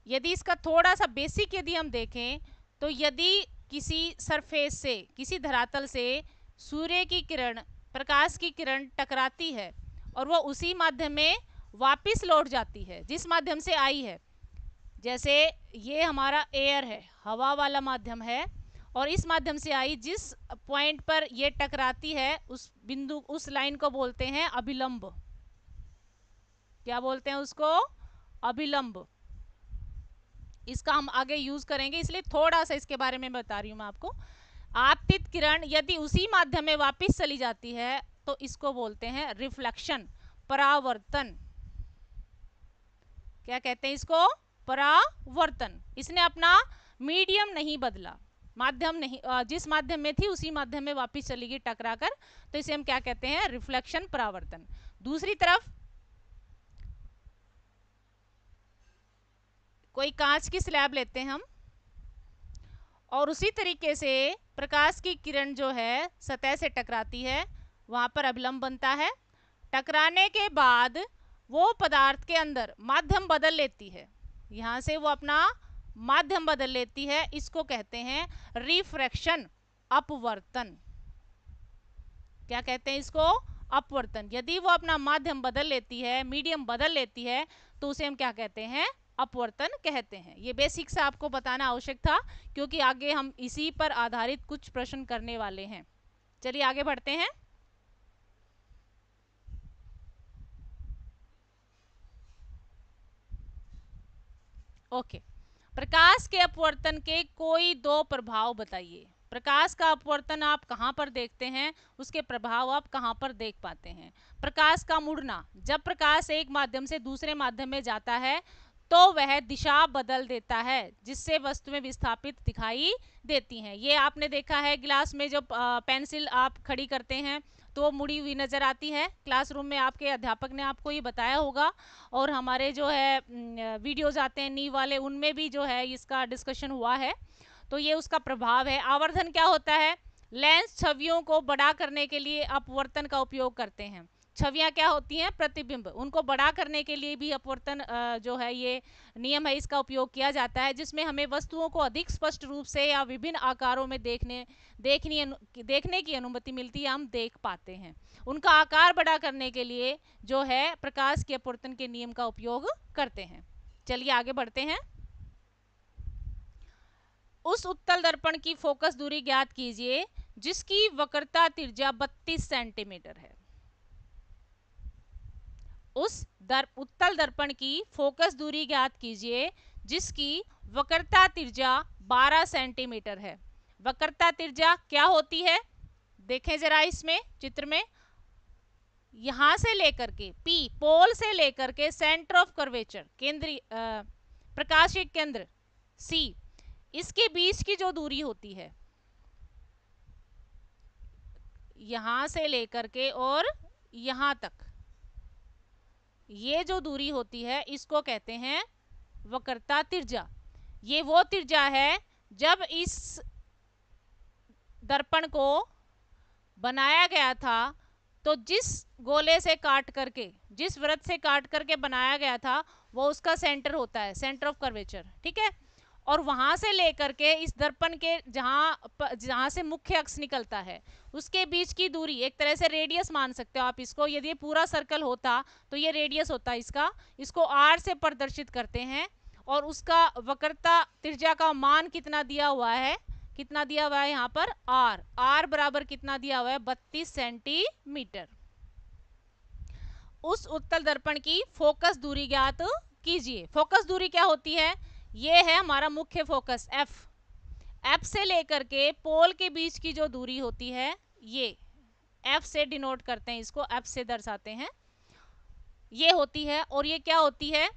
यदि इसका थोड़ा सा बेसिक यदि हम देखें तो यदि किसी सरफेस से, किसी धरातल से सूर्य की किरण, प्रकाश की किरण टकराती है और वो उसी माध्यम में वापस लौट जाती है जिस माध्यम से आई है, जैसे ये हमारा एयर है, हवा वाला माध्यम है, और इस माध्यम से आई, जिस पॉइंट पर ये टकराती है उस बिंदु, उस लाइन को बोलते हैं अभिलंब। क्या बोलते हैं उसको? अभिलंब। इसका हम आगे यूज करेंगे, इसलिए थोड़ा सा इसके बारे में बता रही हूं मैं आपको। आपतित किरण यदि उसी माध्यम में वापस चली जाती है तो इसको बोलते हैं रिफ्लेक्शन, परावर्तन। क्या कहते हैं इसको? परावर्तन। इसने अपना मीडियम नहीं बदला, माध्यम नहीं, जिस माध्यम में थी उसी माध्यम में वापस चली गई टकराकर, तो इसे हम क्या कहते हैं? रिफ्लेक्शन, परावर्तन। दूसरी तरफ कोई कांच की स्लैब लेते हैं हम, और उसी तरीके से प्रकाश की किरण जो है सतह से टकराती है, वहां पर अभिलंब बनता है। टकराने के बाद वो पदार्थ के अंदर माध्यम बदल लेती है, यहां से वो अपना माध्यम बदल लेती है, इसको कहते हैं रिफ्रैक्शन, अपवर्तन। क्या कहते हैं इसको? अपवर्तन। यदि वो अपना माध्यम बदल लेती है, मीडियम बदल लेती है, तो उसे हम क्या कहते हैं? अपवर्तन कहते हैं। ये बेसिक से आपको बताना आवश्यक था क्योंकि आगे हम इसी पर आधारित कुछ प्रश्न करने वाले हैं। चलिए आगे बढ़ते हैं। ओके, प्रकाश के अपवर्तन के कोई 2 प्रभाव बताइए। प्रकाश का अपवर्तन आप कहां पर देखते हैं, उसके प्रभाव आप कहां पर देख पाते हैं? प्रकाश का मुड़ना, जब प्रकाश एक माध्यम से दूसरे माध्यम में जाता है तो वह दिशा बदल देता है, जिससे वस्तुएं विस्थापित दिखाई देती हैं। ये आपने देखा है गिलास में जब पेंसिल आप खड़ी करते हैं तो मुड़ी हुई नजर आती है। क्लासरूम में आपके अध्यापक ने आपको ये बताया होगा, और हमारे जो है वीडियोज आते हैं नीव वाले, उनमें भी जो है इसका डिस्कशन हुआ है। तो ये उसका प्रभाव है। आवर्धन क्या होता है? लेंस छवियों को बड़ा करने के लिए अपवर्तन का उपयोग करते हैं। छवियां क्या होती हैं? प्रतिबिंब। उनको बड़ा करने के लिए भी अपवर्तन जो है ये नियम है, इसका उपयोग किया जाता है, जिसमें हमें वस्तुओं को अधिक स्पष्ट रूप से या विभिन्न आकारों में देखने की अनुमति मिलती है, हम देख पाते हैं। उनका आकार बड़ा करने के लिए जो है प्रकाश के अपवर्तन के नियम का उपयोग करते हैं। चलिए आगे बढ़ते हैं। उस उत्तल दर्पण की फोकस दूरी ज्ञात कीजिए जिसकी वक्रता त्रिज्या 32 सेंटीमीटर है। उस उत्तल दर्पण की फोकस दूरी ज्ञात कीजिए जिसकी वक्रता त्रिज्या 12 सेंटीमीटर है। वक्रता त्रिज्या क्या होती है, देखें जरा इसमें चित्र में। यहां से लेकर के P पोल से लेकर के सेंटर ऑफ कर्वेचर, केंद्रीय प्रकाशिक केंद्र C, इसके बीच की जो दूरी होती है, यहां से लेकर के और यहां तक, ये जो दूरी होती है इसको कहते हैं वक्रता त्रिज्या। ये वो त्रिज्या है जब इस दर्पण को बनाया गया था तो जिस गोले से काट करके, जिस वृत्त से काट करके बनाया गया था, वो उसका सेंटर होता है, सेंटर ऑफ कर्वेचर, ठीक है। और वहां से लेकर के इस दर्पण के जहां से मुख्य अक्ष निकलता है उसके बीच की दूरी, एक तरह से रेडियस मान सकते हो आप इसको। यदि ये पूरा सर्कल होता तो ये रेडियस होता इसका, इसको r से प्रदर्शित करते हैं। और उसका वक्रता त्रिज्या का मान कितना दिया हुआ है, कितना दिया हुआ है यहाँ पर r बराबर कितना दिया हुआ है, 32 सेंटीमीटर। उस उत्तल दर्पण की फोकस दूरी ज्ञात कीजिए। फोकस दूरी क्या होती है, ये है हमारा मुख्य फोकस f से लेकर के पोल के बीच की जो दूरी होती है, ये f से डिनोट करते हैं, इसको f से दर्शाते हैं, ये होती है। और ये क्या होती है,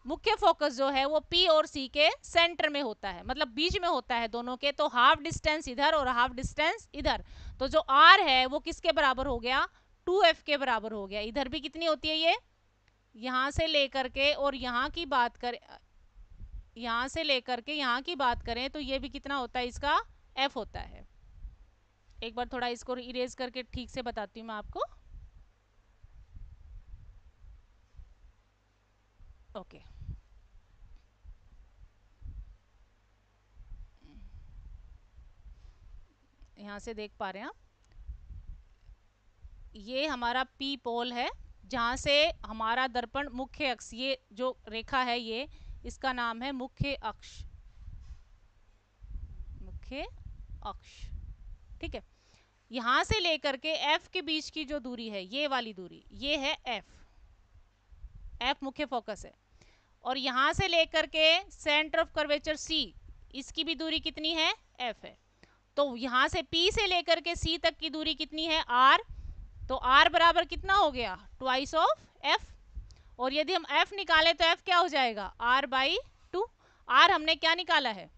मुख्य फोकस जो है वो P और C के सेंटर में होता है, मतलब बीच में होता है दोनों के। तो हाफ डिस्टेंस इधर और हाफ डिस्टेंस इधर, तो जो R है वो किसके बराबर हो गया, 2f के बराबर हो गया। इधर भी कितनी होती है, ये यहां से लेकर के और यहाँ की बात करें, यहां से लेकर के यहाँ की बात करें तो ये भी कितना होता है, इसका f होता है। एक बार थोड़ा इसको इरेज करके ठीक से बताती हूँ मैं आपको। ओके, यहां से देख पा रहे हैं आप, ये हमारा P पोल है जहां से हमारा दर्पण मुख्य अक्ष, ये जो रेखा है ये, इसका नाम है मुख्य अक्ष, मुख्य अक्ष, ठीक है। यहां से लेकर के F के बीच की जो दूरी है, ये वाली दूरी, ये है F मुख्य फोकस है। और यहां से लेकर के सेंटर ऑफ कर्वेचर C, इसकी भी दूरी कितनी है, F है। तो यहां से P से लेकर के C तक की दूरी कितनी है, R। तो R बराबर कितना हो गया, ट्वाइस ऑफ F। और यदि हम F निकाले तो F क्या हो जाएगा, R/2। R हमने क्या निकाला है,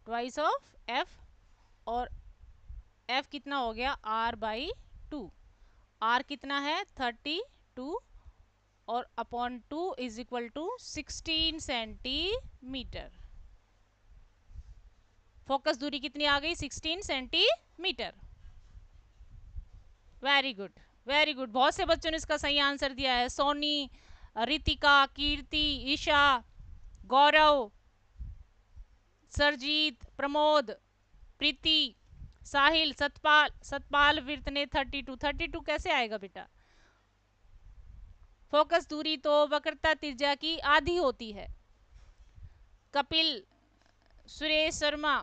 ट्वाइस ऑफ F, और F कितना हो गया, R/2। R कितना है, 32, और upon 2 is equal to 16 centimetre. Focus दूरी कितनी आ गई, 16 centimetre. Very good, very good. बहुत से बच्चों ने इसका सही आंसर दिया है, सोनी, रितिका, कीर्ति, ईशा, गौरव, सरजीत, प्रमोद, प्रीति, साहिल, सतपाल, सतपाल विर्त ने 32 कैसे आएगा बेटा। फोकस दूरी तो वक्रता त्रिज्या की आधी होती है। Kapil, Suresh Sharma,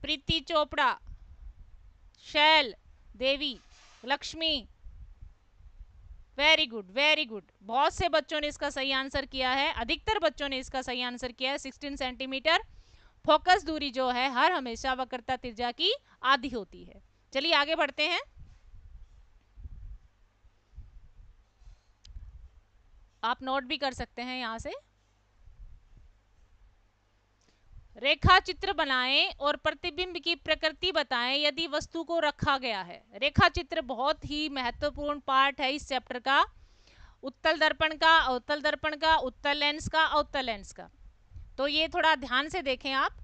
Preeti Chopra, Shail, Devi, Lakshmi, very good, very good. बहुत से बच्चों ने इसका सही आंसर किया है, अधिकतर बच्चों ने इसका सही आंसर किया है, 16 सेंटीमीटर। फोकस दूरी जो है हर हमेशा वक्रता त्रिज्या की आधी होती है। चलिए आगे बढ़ते हैं। आप नोट भी कर सकते हैं यहां से। रेखा चित्र बनाएं और प्रतिबिंब की प्रकृति बताएं यदि वस्तु को रखा गया है। रेखा चित्र बहुत ही महत्वपूर्ण पार्ट है इस चैप्टर का। उत्तल दर्पण का, अवतल दर्पण का, उत्तल लेंस का, अवतल लेंस का। तो ये थोड़ा ध्यान से देखें आप।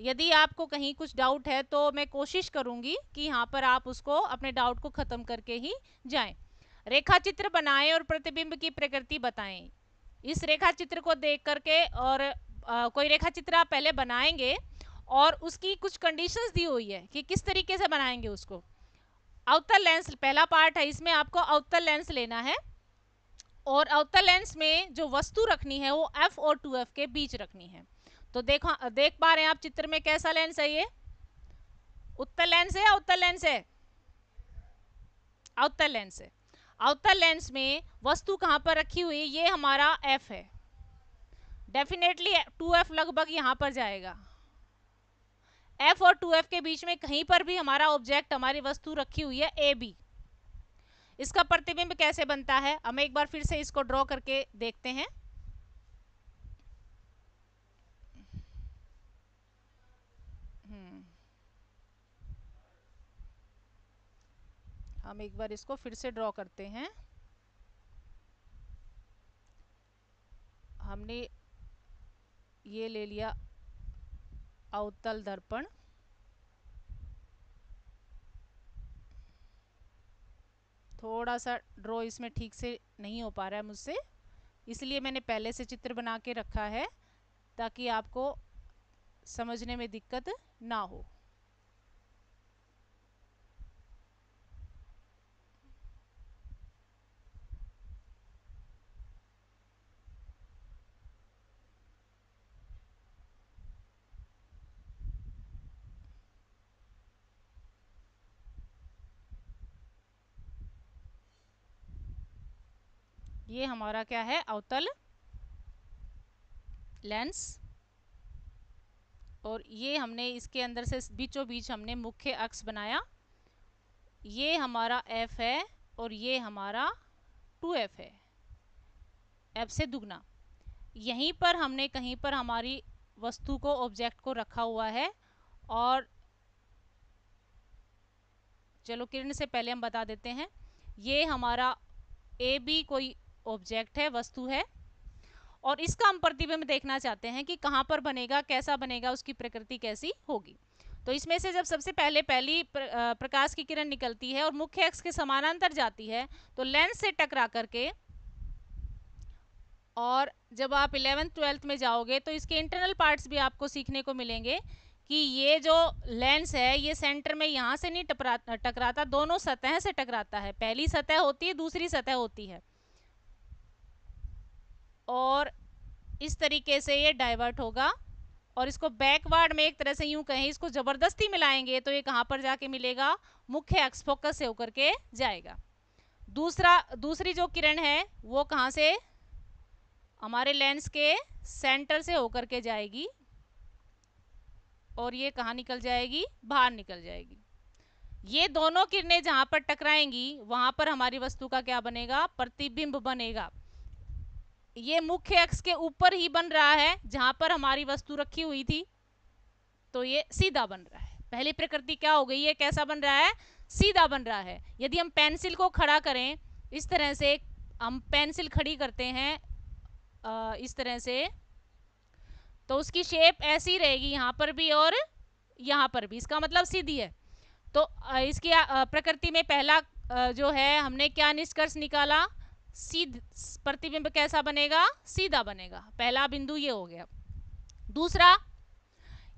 यदि आपको कहीं कुछ डाउट है तो मैं कोशिश करूंगी कि यहाँ पर आप उसको, अपने डाउट को खत्म करके ही जाएं। रेखा चित्र बनाएं और प्रतिबिंब की प्रकृति बताएं। इस रेखा चित्र को देख करके, और कोई रेखा चित्र आप पहले बनाएंगे और उसकी कुछ कंडीशंस दी हुई है कि किस तरीके से बनाएंगे उसको। अवतल लेंस पहला पार्ट है, इसमें आपको अवतल लेंस लेना है और अवतल लेंस में जो वस्तु रखनी है वो f और 2f के बीच रखनी है। तो देख पा रहे हैं आप चित्र में कैसा लेंस है ये? उत्तल लेंस है या अवतल लेंस है? अवतल लेंस है। अवतल लेंस में वस्तु कहां पर रखी हुई है? ये हमारा f है, डेफिनेटली 2f लगभग यहां पर जाएगा। f और 2f के बीच में कहीं पर भी हमारा ऑब्जेक्ट, हमारी वस्तु रखी हुई है ए बी। इसका प्रतिबिंब कैसे बनता है, हम एक बार फिर से इसको ड्रॉ करके देखते हैं। हम एक बार इसको फिर से ड्रॉ करते हैं। हमने ये ले लिया अवतल दर्पण, थोड़ा सा ड्रॉ इसमें ठीक से नहीं हो पा रहा है मुझसे, इसलिए मैंने पहले से चित्र बना के रखा है ताकि आपको समझने में दिक्कत ना हो। ये हमारा क्या है? अवतल लेंस। और ये हमने इसके अंदर से बीचों बीच हमने मुख्य अक्ष बनाया। ये हमारा f है और ये हमारा 2f है, f से दुगना। यहीं पर हमने कहीं पर हमारी वस्तु को, ऑब्जेक्ट को रखा हुआ है। और चलो किरण से पहले हम बता देते हैं, ये हमारा ए बी कोई ऑब्जेक्ट है, वस्तु है, और इसका हम प्रतिबिंब देखना चाहते हैं कि कहाँ पर बनेगा, कैसा बनेगा, उसकी प्रकृति कैसी होगी। तो इसमें से जब सबसे पहली प्रकाश की किरण निकलती है और मुख्य अक्ष के समानांतर जाती है तो लेंस से टकरा करके, और जब आप 11th-12th में जाओगे तो इसके इंटरनल पार्ट्स भी आपको सीखने को मिलेंगे कि ये जो लेंस है ये सेंटर में यहाँ से नहीं टकराता, दोनों सतह से टकराता है। पहली सतह होती है, दूसरी सतह होती है, और इस तरीके से ये डाइवर्ट होगा। और इसको बैकवर्ड में एक तरह से यूं कहें, इसको जबरदस्ती मिलाएंगे तो ये कहां पर जाके मिलेगा? मुख्य अक्ष फोकस से होकर के जाएगा। दूसरी जो किरण है वो कहां से? हमारे लेंस के सेंटर से होकर के जाएगी और ये कहां निकल जाएगी? बाहर निकल जाएगी। ये दोनों किरणें जहां पर टकराएंगी वहां पर हमारी वस्तु का क्या बनेगा? प्रतिबिंब बनेगा। ये मुख्य अक्ष के ऊपर ही बन रहा है जहां पर हमारी वस्तु रखी हुई थी, तो ये सीधा बन रहा है। पहली प्रकृति क्या हो गई है? कैसा बन रहा है? सीधा बन रहा है। यदि हम पेंसिल को खड़ा करें, इस तरह से हम पेंसिल खड़ी करते हैं इस तरह से, तो उसकी शेप ऐसी रहेगी यहाँ पर भी और यहाँ पर भी, इसका मतलब सीधी है। तो इसकी प्रकृति में पहला जो है हमने क्या निष्कर्ष निकाला? प्रतिबिंब कैसा बनेगा? सीधा बनेगा। पहला बिंदु ये हो गया। दूसरा,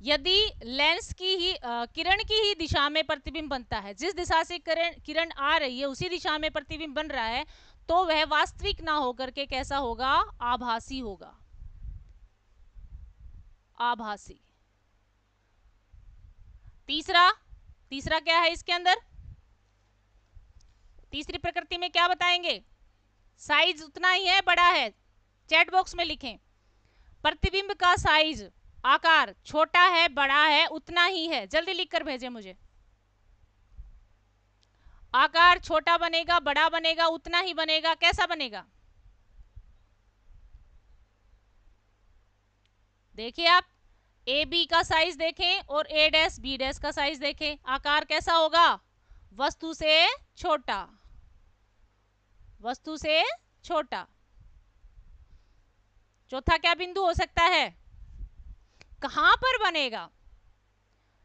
यदि लेंस की ही किरण की ही दिशा में प्रतिबिंब बनता है, जिस दिशा से किरण आ रही है उसी दिशा में प्रतिबिंब बन रहा है, तो वह वास्तविक ना होकर के कैसा होगा? आभासी होगा। आभासी। तीसरा क्या है इसके अंदर? तीसरी प्रकृति में क्या बताएंगे? साइज उतना ही है, बड़ा है? चैट बॉक्स में लिखें। प्रतिबिंब का साइज, आकार छोटा है, बड़ा है, उतना ही है? जल्दी लिखकर भेजें मुझे। आकार छोटा बनेगा, बड़ा बनेगा, उतना ही बनेगा, कैसा बनेगा? देखिए आप ए बी का साइज देखें और ए डैश बी डैश का साइज देखें, आकार कैसा होगा? वस्तु से छोटा, वस्तु से छोटा। चौथा क्या बिंदु हो सकता है? कहां पर बनेगा?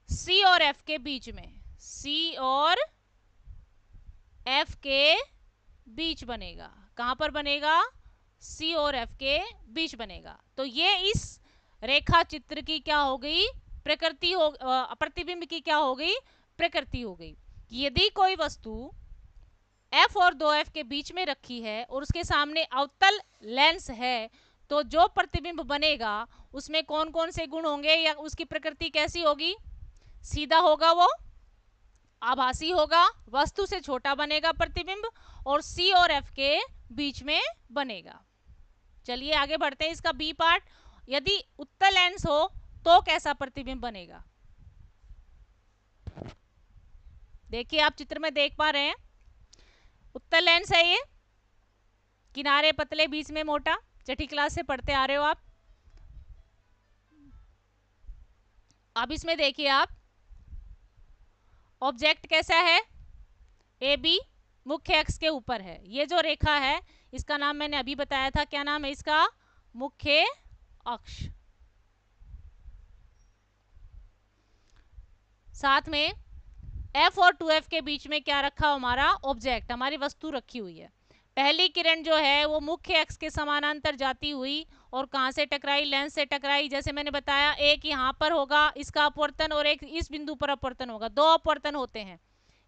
सी और एफ के बीच में, सी और एफ के बीच बनेगा। कहां पर बनेगा? सी और एफ के बीच बनेगा। तो ये इस रेखा चित्र की क्या हो गई? प्रकृति हो, प्रतिबिंब की क्या हो गई, प्रकृति हो गई। यदि कोई वस्तु F और 2F के बीच में रखी है और उसके सामने अवतल लेंस है, तो जो प्रतिबिंब बनेगा उसमें कौन कौन से गुण होंगे या उसकी प्रकृति कैसी होगी? सीधा होगा, वो आभासी होगा, वस्तु से छोटा बनेगा प्रतिबिंब, और C और F के बीच में बनेगा। चलिए आगे बढ़ते हैं। इसका बी पार्ट, यदि उत्तल लेंस हो तो कैसा प्रतिबिंब बनेगा? देखिए आप चित्र में देख पा रहे हैं, उत्तल लेंस है ये, किनारे पतले बीच में मोटा, छठी क्लास से पढ़ते आ रहे हो आप। अब इसमें देखिए आप, ऑब्जेक्ट कैसा है? ए बी मुख्य अक्ष के ऊपर है। ये जो रेखा है इसका नाम मैंने अभी बताया था, क्या नाम है इसका? मुख्य अक्ष। साथ में F और 2F के बीच में क्या रखा? हमारा ऑब्जेक्ट, हमारी वस्तु रखी हुई है। पहली किरण जो है वो मुख्य अक्ष के समानांतर जाती हुई और कहां से टकराई? लेंस से टकराई। जैसे मैंने बताया, एक यहां पर होगा इसका अपवर्तन और एक इस बिंदु पर अपवर्तन होगा, दो अपवर्तन होते हैं।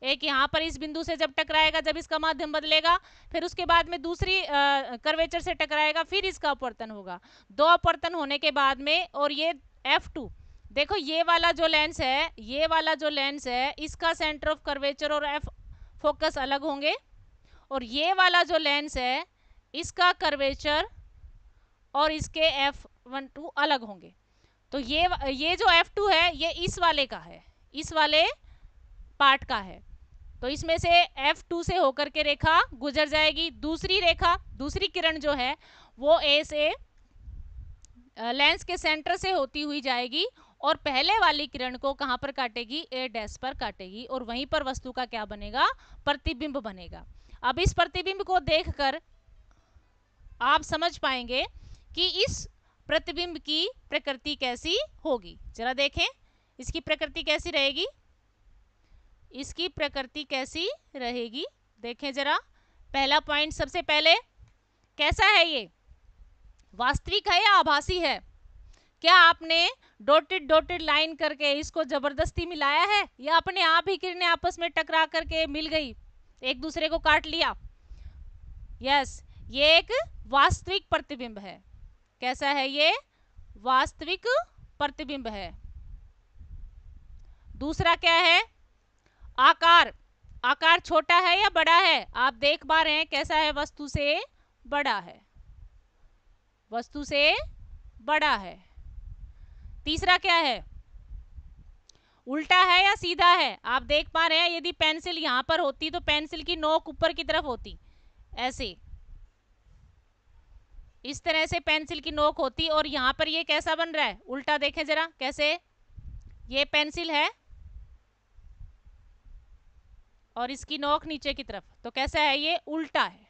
एक यहाँ पर इस बिंदु से जब टकराएगा, जब इसका माध्यम बदलेगा, फिर उसके बाद में दूसरी कर्वेचर से टकराएगा, फिर इसका अपवर्तन होगा। दो अपवर्तन होने के बाद में, और ये F2, देखो ये वाला जो लेंस है, ये वाला जो लेंस है इसका सेंटर ऑफ कर्वेचर और F फोकस अलग होंगे, और ये वाला जो लेंस है इसका कर्वेचर और इसके F12 अलग होंगे। तो ये जो F2 है ये इस वाले का है, इस वाले पार्ट का है। तो इसमें से F2 से होकर के रेखा गुजर जाएगी। दूसरी रेखा, दूसरी किरण जो है वो A से लेंस के सेंटर से होती हुई जाएगी और पहले वाली किरण को कहां पर काटेगी? A डैश पर काटेगी, और वहीं पर वस्तु का क्या बनेगा? प्रतिबिंब बनेगा। अब इस प्रतिबिंब को देखकर आप समझ पाएंगे कि इस प्रतिबिंब की प्रकृति कैसी होगी। जरा देखें इसकी प्रकृति कैसी रहेगी, इसकी प्रकृति कैसी रहेगी, देखें जरा। पहला पॉइंट, सबसे पहले कैसा है ये? वास्तविक है या आभासी है? क्या आपने डॉटेड डॉटेड लाइन करके इसको जबरदस्ती मिलाया है, या अपने आप ही किरणें आपस में टकरा करके मिल गई, एक दूसरे को काट लिया? यस, ये एक वास्तविक प्रतिबिंब है। कैसा है ये? वास्तविक प्रतिबिंब है। दूसरा क्या है? आकार। आकार छोटा है या बड़ा है? आप देख पा रहे हैं कैसा है? वस्तु से बड़ा है, वस्तु से बड़ा है। तीसरा क्या है? उल्टा है या सीधा है? आप देख पा रहे हैं, यदि पेंसिल यहां पर होती तो पेंसिल की नोक ऊपर की तरफ होती, ऐसे, इस तरह से पेंसिल की नोक होती, और यहां पर ये कैसा बन रहा है? उल्टा। देखें जरा कैसे, ये पेंसिल है और इसकी नोक नीचे की तरफ, तो कैसा है? ये उल्टा है।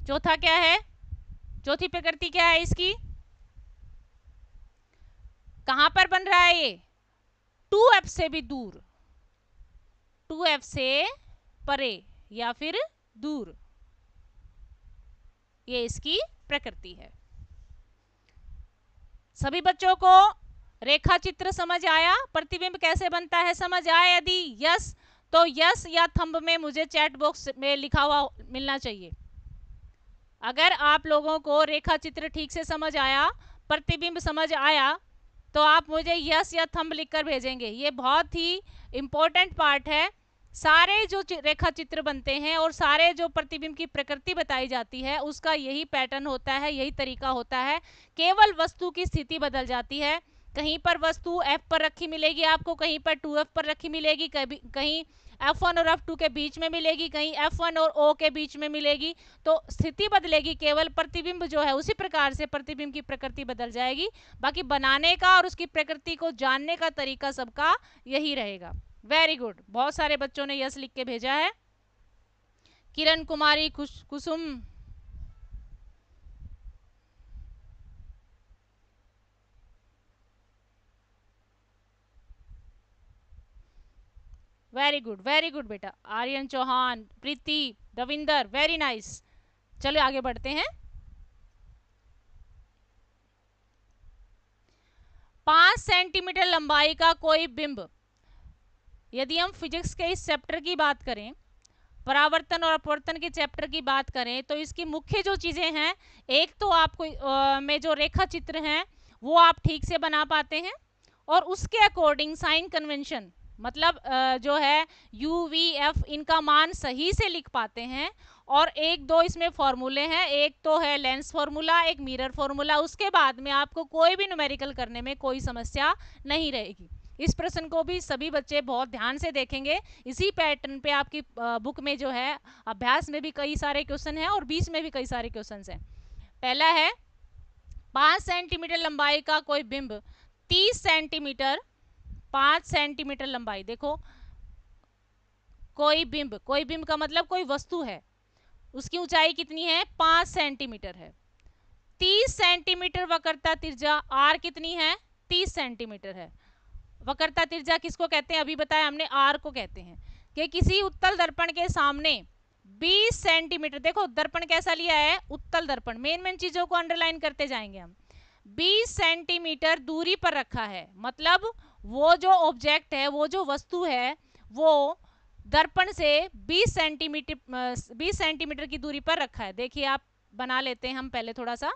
चौथा क्या है? चौथी प्रकृति क्या है इसकी? कहां पर बन रहा है ये? 2F से भी दूर, 2F से परे या फिर दूर, ये इसकी प्रकृति है। सभी बच्चों को रेखा चित्र समझ आया? प्रतिबिंब कैसे बनता है समझ आया? यदि यस तो यस या थंब में मुझे चैट बॉक्स में लिखा हुआ मिलना चाहिए। अगर आप लोगों को रेखा चित्र ठीक से समझ आया, प्रतिबिंब समझ आया, तो आप मुझे यस या थंब लिखकर भेजेंगे। ये बहुत ही इंपॉर्टेंट पार्ट है। सारे जो रेखा चित्र बनते हैं और सारे जो प्रतिबिंब की प्रकृति बताई जाती है उसका यही पैटर्न होता है, यही तरीका होता है। केवल वस्तु की स्थिति बदल जाती है। कहीं पर वस्तु F पर रखी मिलेगी आपको, कहीं पर 2F पर रखी मिलेगी, कहीं F1 और F2 के बीच में मिलेगी, कहीं F1 और O के बीच में मिलेगी। तो स्थिति बदलेगी, केवल प्रतिबिंब जो है उसी प्रकार से प्रतिबिंब की प्रकृति बदल जाएगी। बाकी बनाने का और उसकी प्रकृति को जानने का तरीका सबका यही रहेगा। वेरी गुड, बहुत सारे बच्चों ने यस लिख के भेजा है। किरण कुमारी, कुसुम, वेरी गुड बेटा। आर्यन चौहान, प्रीति, रविंदर, वेरी नाइस। चलो आगे बढ़ते हैं। 5 सेंटीमीटर लंबाई का कोई बिंब, यदि हम फिजिक्स के इस चैप्टर की बात करें, परावर्तन और अपवर्तन के चैप्टर की बात करें, तो इसकी मुख्य जो चीजें हैं, एक तो आपको में जो रेखा चित्र हैं वो आप ठीक से बना पाते हैं, और उसके अकॉर्डिंग साइन कन्वेंशन, मतलब जो है यू वी एफ, इनका मान सही से लिख पाते हैं। और एक दो इसमें फॉर्मूले हैं, एक तो है लेंस फॉर्मूला, एक मिरर फॉर्मूला। उसके बाद में आपको कोई भी न्यूमेरिकल करने में कोई समस्या नहीं रहेगी। इस प्रश्न को भी सभी बच्चे बहुत ध्यान से देखेंगे। इसी पैटर्न पे आपकी बुक में जो है अभ्यास में भी कई सारे क्वेश्चन हैं और बीच में भी कई सारे क्वेश्चन हैं। पहला है 5 सेंटीमीटर लंबाई का कोई बिंब 30 सेंटीमीटर, 5 सेंटीमीटर लंबाई, देखो कोई बिंब, कोई बिंब का मतलब कोई वस्तु है, उसकी ऊंचाई कितनी है, 5 सेंटीमीटर है। 30 सेंटीमीटर वक्रता त्रिज्या, आर कितनी है, 30 सेंटीमीटर है। वक्रता त्रिज्या किसको कहते हैं, अभी बताया हमने, आर को कहते हैं। कि किसी उत्तल दर्पण के सामने 20 सेंटीमीटर, देखो दर्पण कैसा लिया है, उत्तल दर्पण, मेन चीजों को अंडरलाइन करते जाएंगे हम। 20 सेंटीमीटर दूरी पर रखा है, मतलब वो जो ऑब्जेक्ट है, वो जो वस्तु है, वो दर्पण से 20 सेंटीमीटर की दूरी पर रखा है। देखिए आप बना लेते हैं हम पहले थोड़ा सा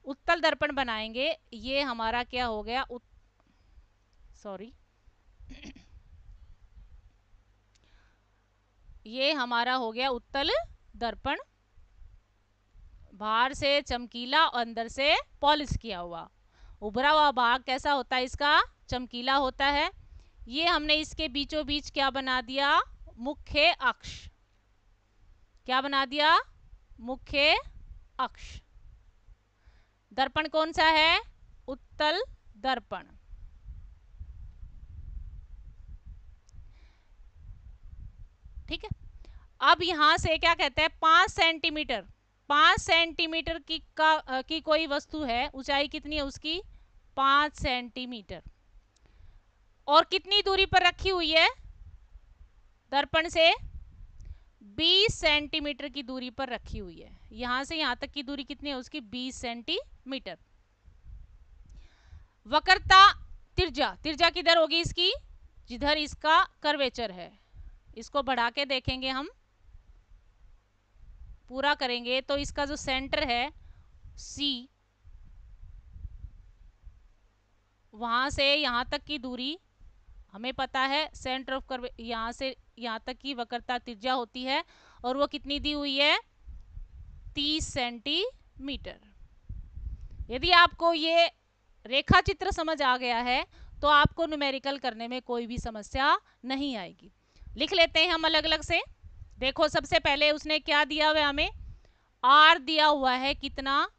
उत्तल दर्पण बनाएंगे। ये हमारा क्या हो गया, सॉरी ये हमारा हो गया उत्तल दर्पण, बाहर से चमकीला और अंदर से पॉलिश किया हुआ। उभरा हुआ भाग कैसा होता है इसका, चमकीला होता है। ये हमने इसके बीचों बीच क्या बना दिया, मुख्य अक्ष। क्या बना दिया, मुख्य अक्ष। दर्पण कौन सा है, उत्तल दर्पण। ठीक है। अब यहां से क्या कहते हैं, 5 सेंटीमीटर, 5 सेंटीमीटर की कोई वस्तु है, ऊंचाई कितनी है उसकी, 5 सेंटीमीटर, और कितनी दूरी पर रखी हुई है, दर्पण से 20 सेंटीमीटर की दूरी पर रखी हुई है। यहां से यहां तक की दूरी कितनी है उसकी, 20 सेंटीमीटर। वक्रता त्रिज्या, त्रिज्या किधर होगी इसकी, जिधर इसका कर्वेचर है। इसको बढ़ा के देखेंगे हम, पूरा करेंगे तो इसका जो सेंटर है C, वहां से यहां तक की दूरी हमें पता है, सेंटर ऑफ कर्व यहां से यहां तक की वक्रता त्रिज्या होती है, और वो कितनी दी हुई है, 30 सेंटीमीटर। यदि आपको ये रेखा चित्र समझ आ गया है तो आपको न्यूमेरिकल करने में कोई भी समस्या नहीं आएगी। लिख लेते हैं हम अलग अलग से। देखो सबसे पहले उसने क्या दिया हुआ है हमें, आर दिया हुआ है कितना,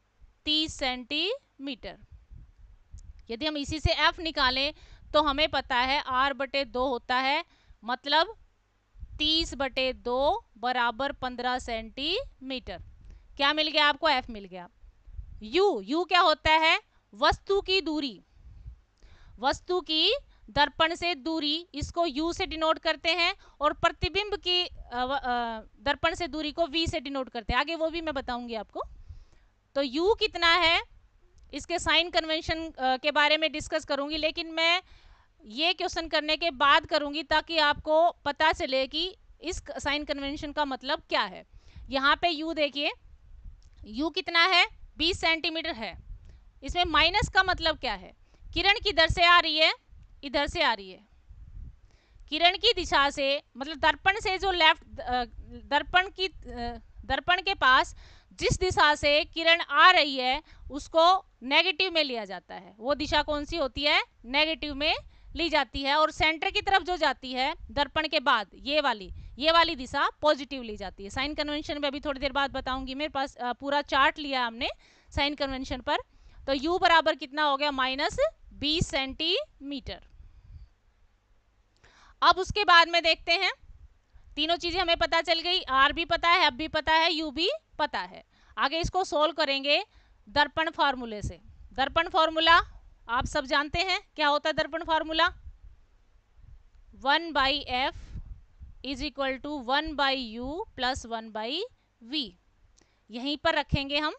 30 सेंटीमीटर। यदि हम इसी से एफ निकालें तो हमें पता है r/2 होता है, मतलब 30/2 बराबर 15 सेंटीमीटर। क्या मिल गया आपको, एफ मिल गया। यू क्या होता है, वस्तु की दूरी, वस्तु की दर्पण से दूरी, इसको u से डिनोट करते हैं, और प्रतिबिंब की दर्पण से दूरी को v से डिनोट करते हैं। आगे वो भी मैं बताऊंगी आपको। तो u कितना है, इसके साइन कन्वेंशन के बारे में डिस्कस करूंगी, लेकिन मैं ये क्वेश्चन करने के बाद करूंगी ताकि आपको पता चले कि इस साइन कन्वेंशन का मतलब क्या है। यहाँ पे u देखिए, u कितना है, 20 सेंटीमीटर है। इसमें माइनस का मतलब क्या है, किरण किधर से आ रही है, इधर से आ रही है। किरण की दिशा से, मतलब दर्पण से जो लेफ्ट, दर्पण के पास जिस दिशा से किरण आ रही है उसको नेगेटिव में लिया जाता है। वो दिशा कौन सी होती है, नेगेटिव में ली जाती है। और सेंटर की तरफ जो जाती है दर्पण के बाद, ये वाली दिशा पॉजिटिव ली जाती है। साइन कन्वेंशन में अभी थोड़ी देर बाद बताऊंगी। मेरे पास पूरा चार्ट लिया हमने साइन कन्वेंशन पर। तो u बराबर कितना हो गया, -20 सेंटीमीटर। अब उसके बाद में देखते हैं, तीनों चीजें हमें पता चल गई, r भी पता है, f भी पता है, u भी पता है। आगे इसको सोल्व करेंगे दर्पण फार्मूले से। दर्पण फार्मूला आप सब जानते हैं, क्या होता है दर्पण फार्मूला, 1/f = 1/u + 1/v। यहीं पर रखेंगे हम,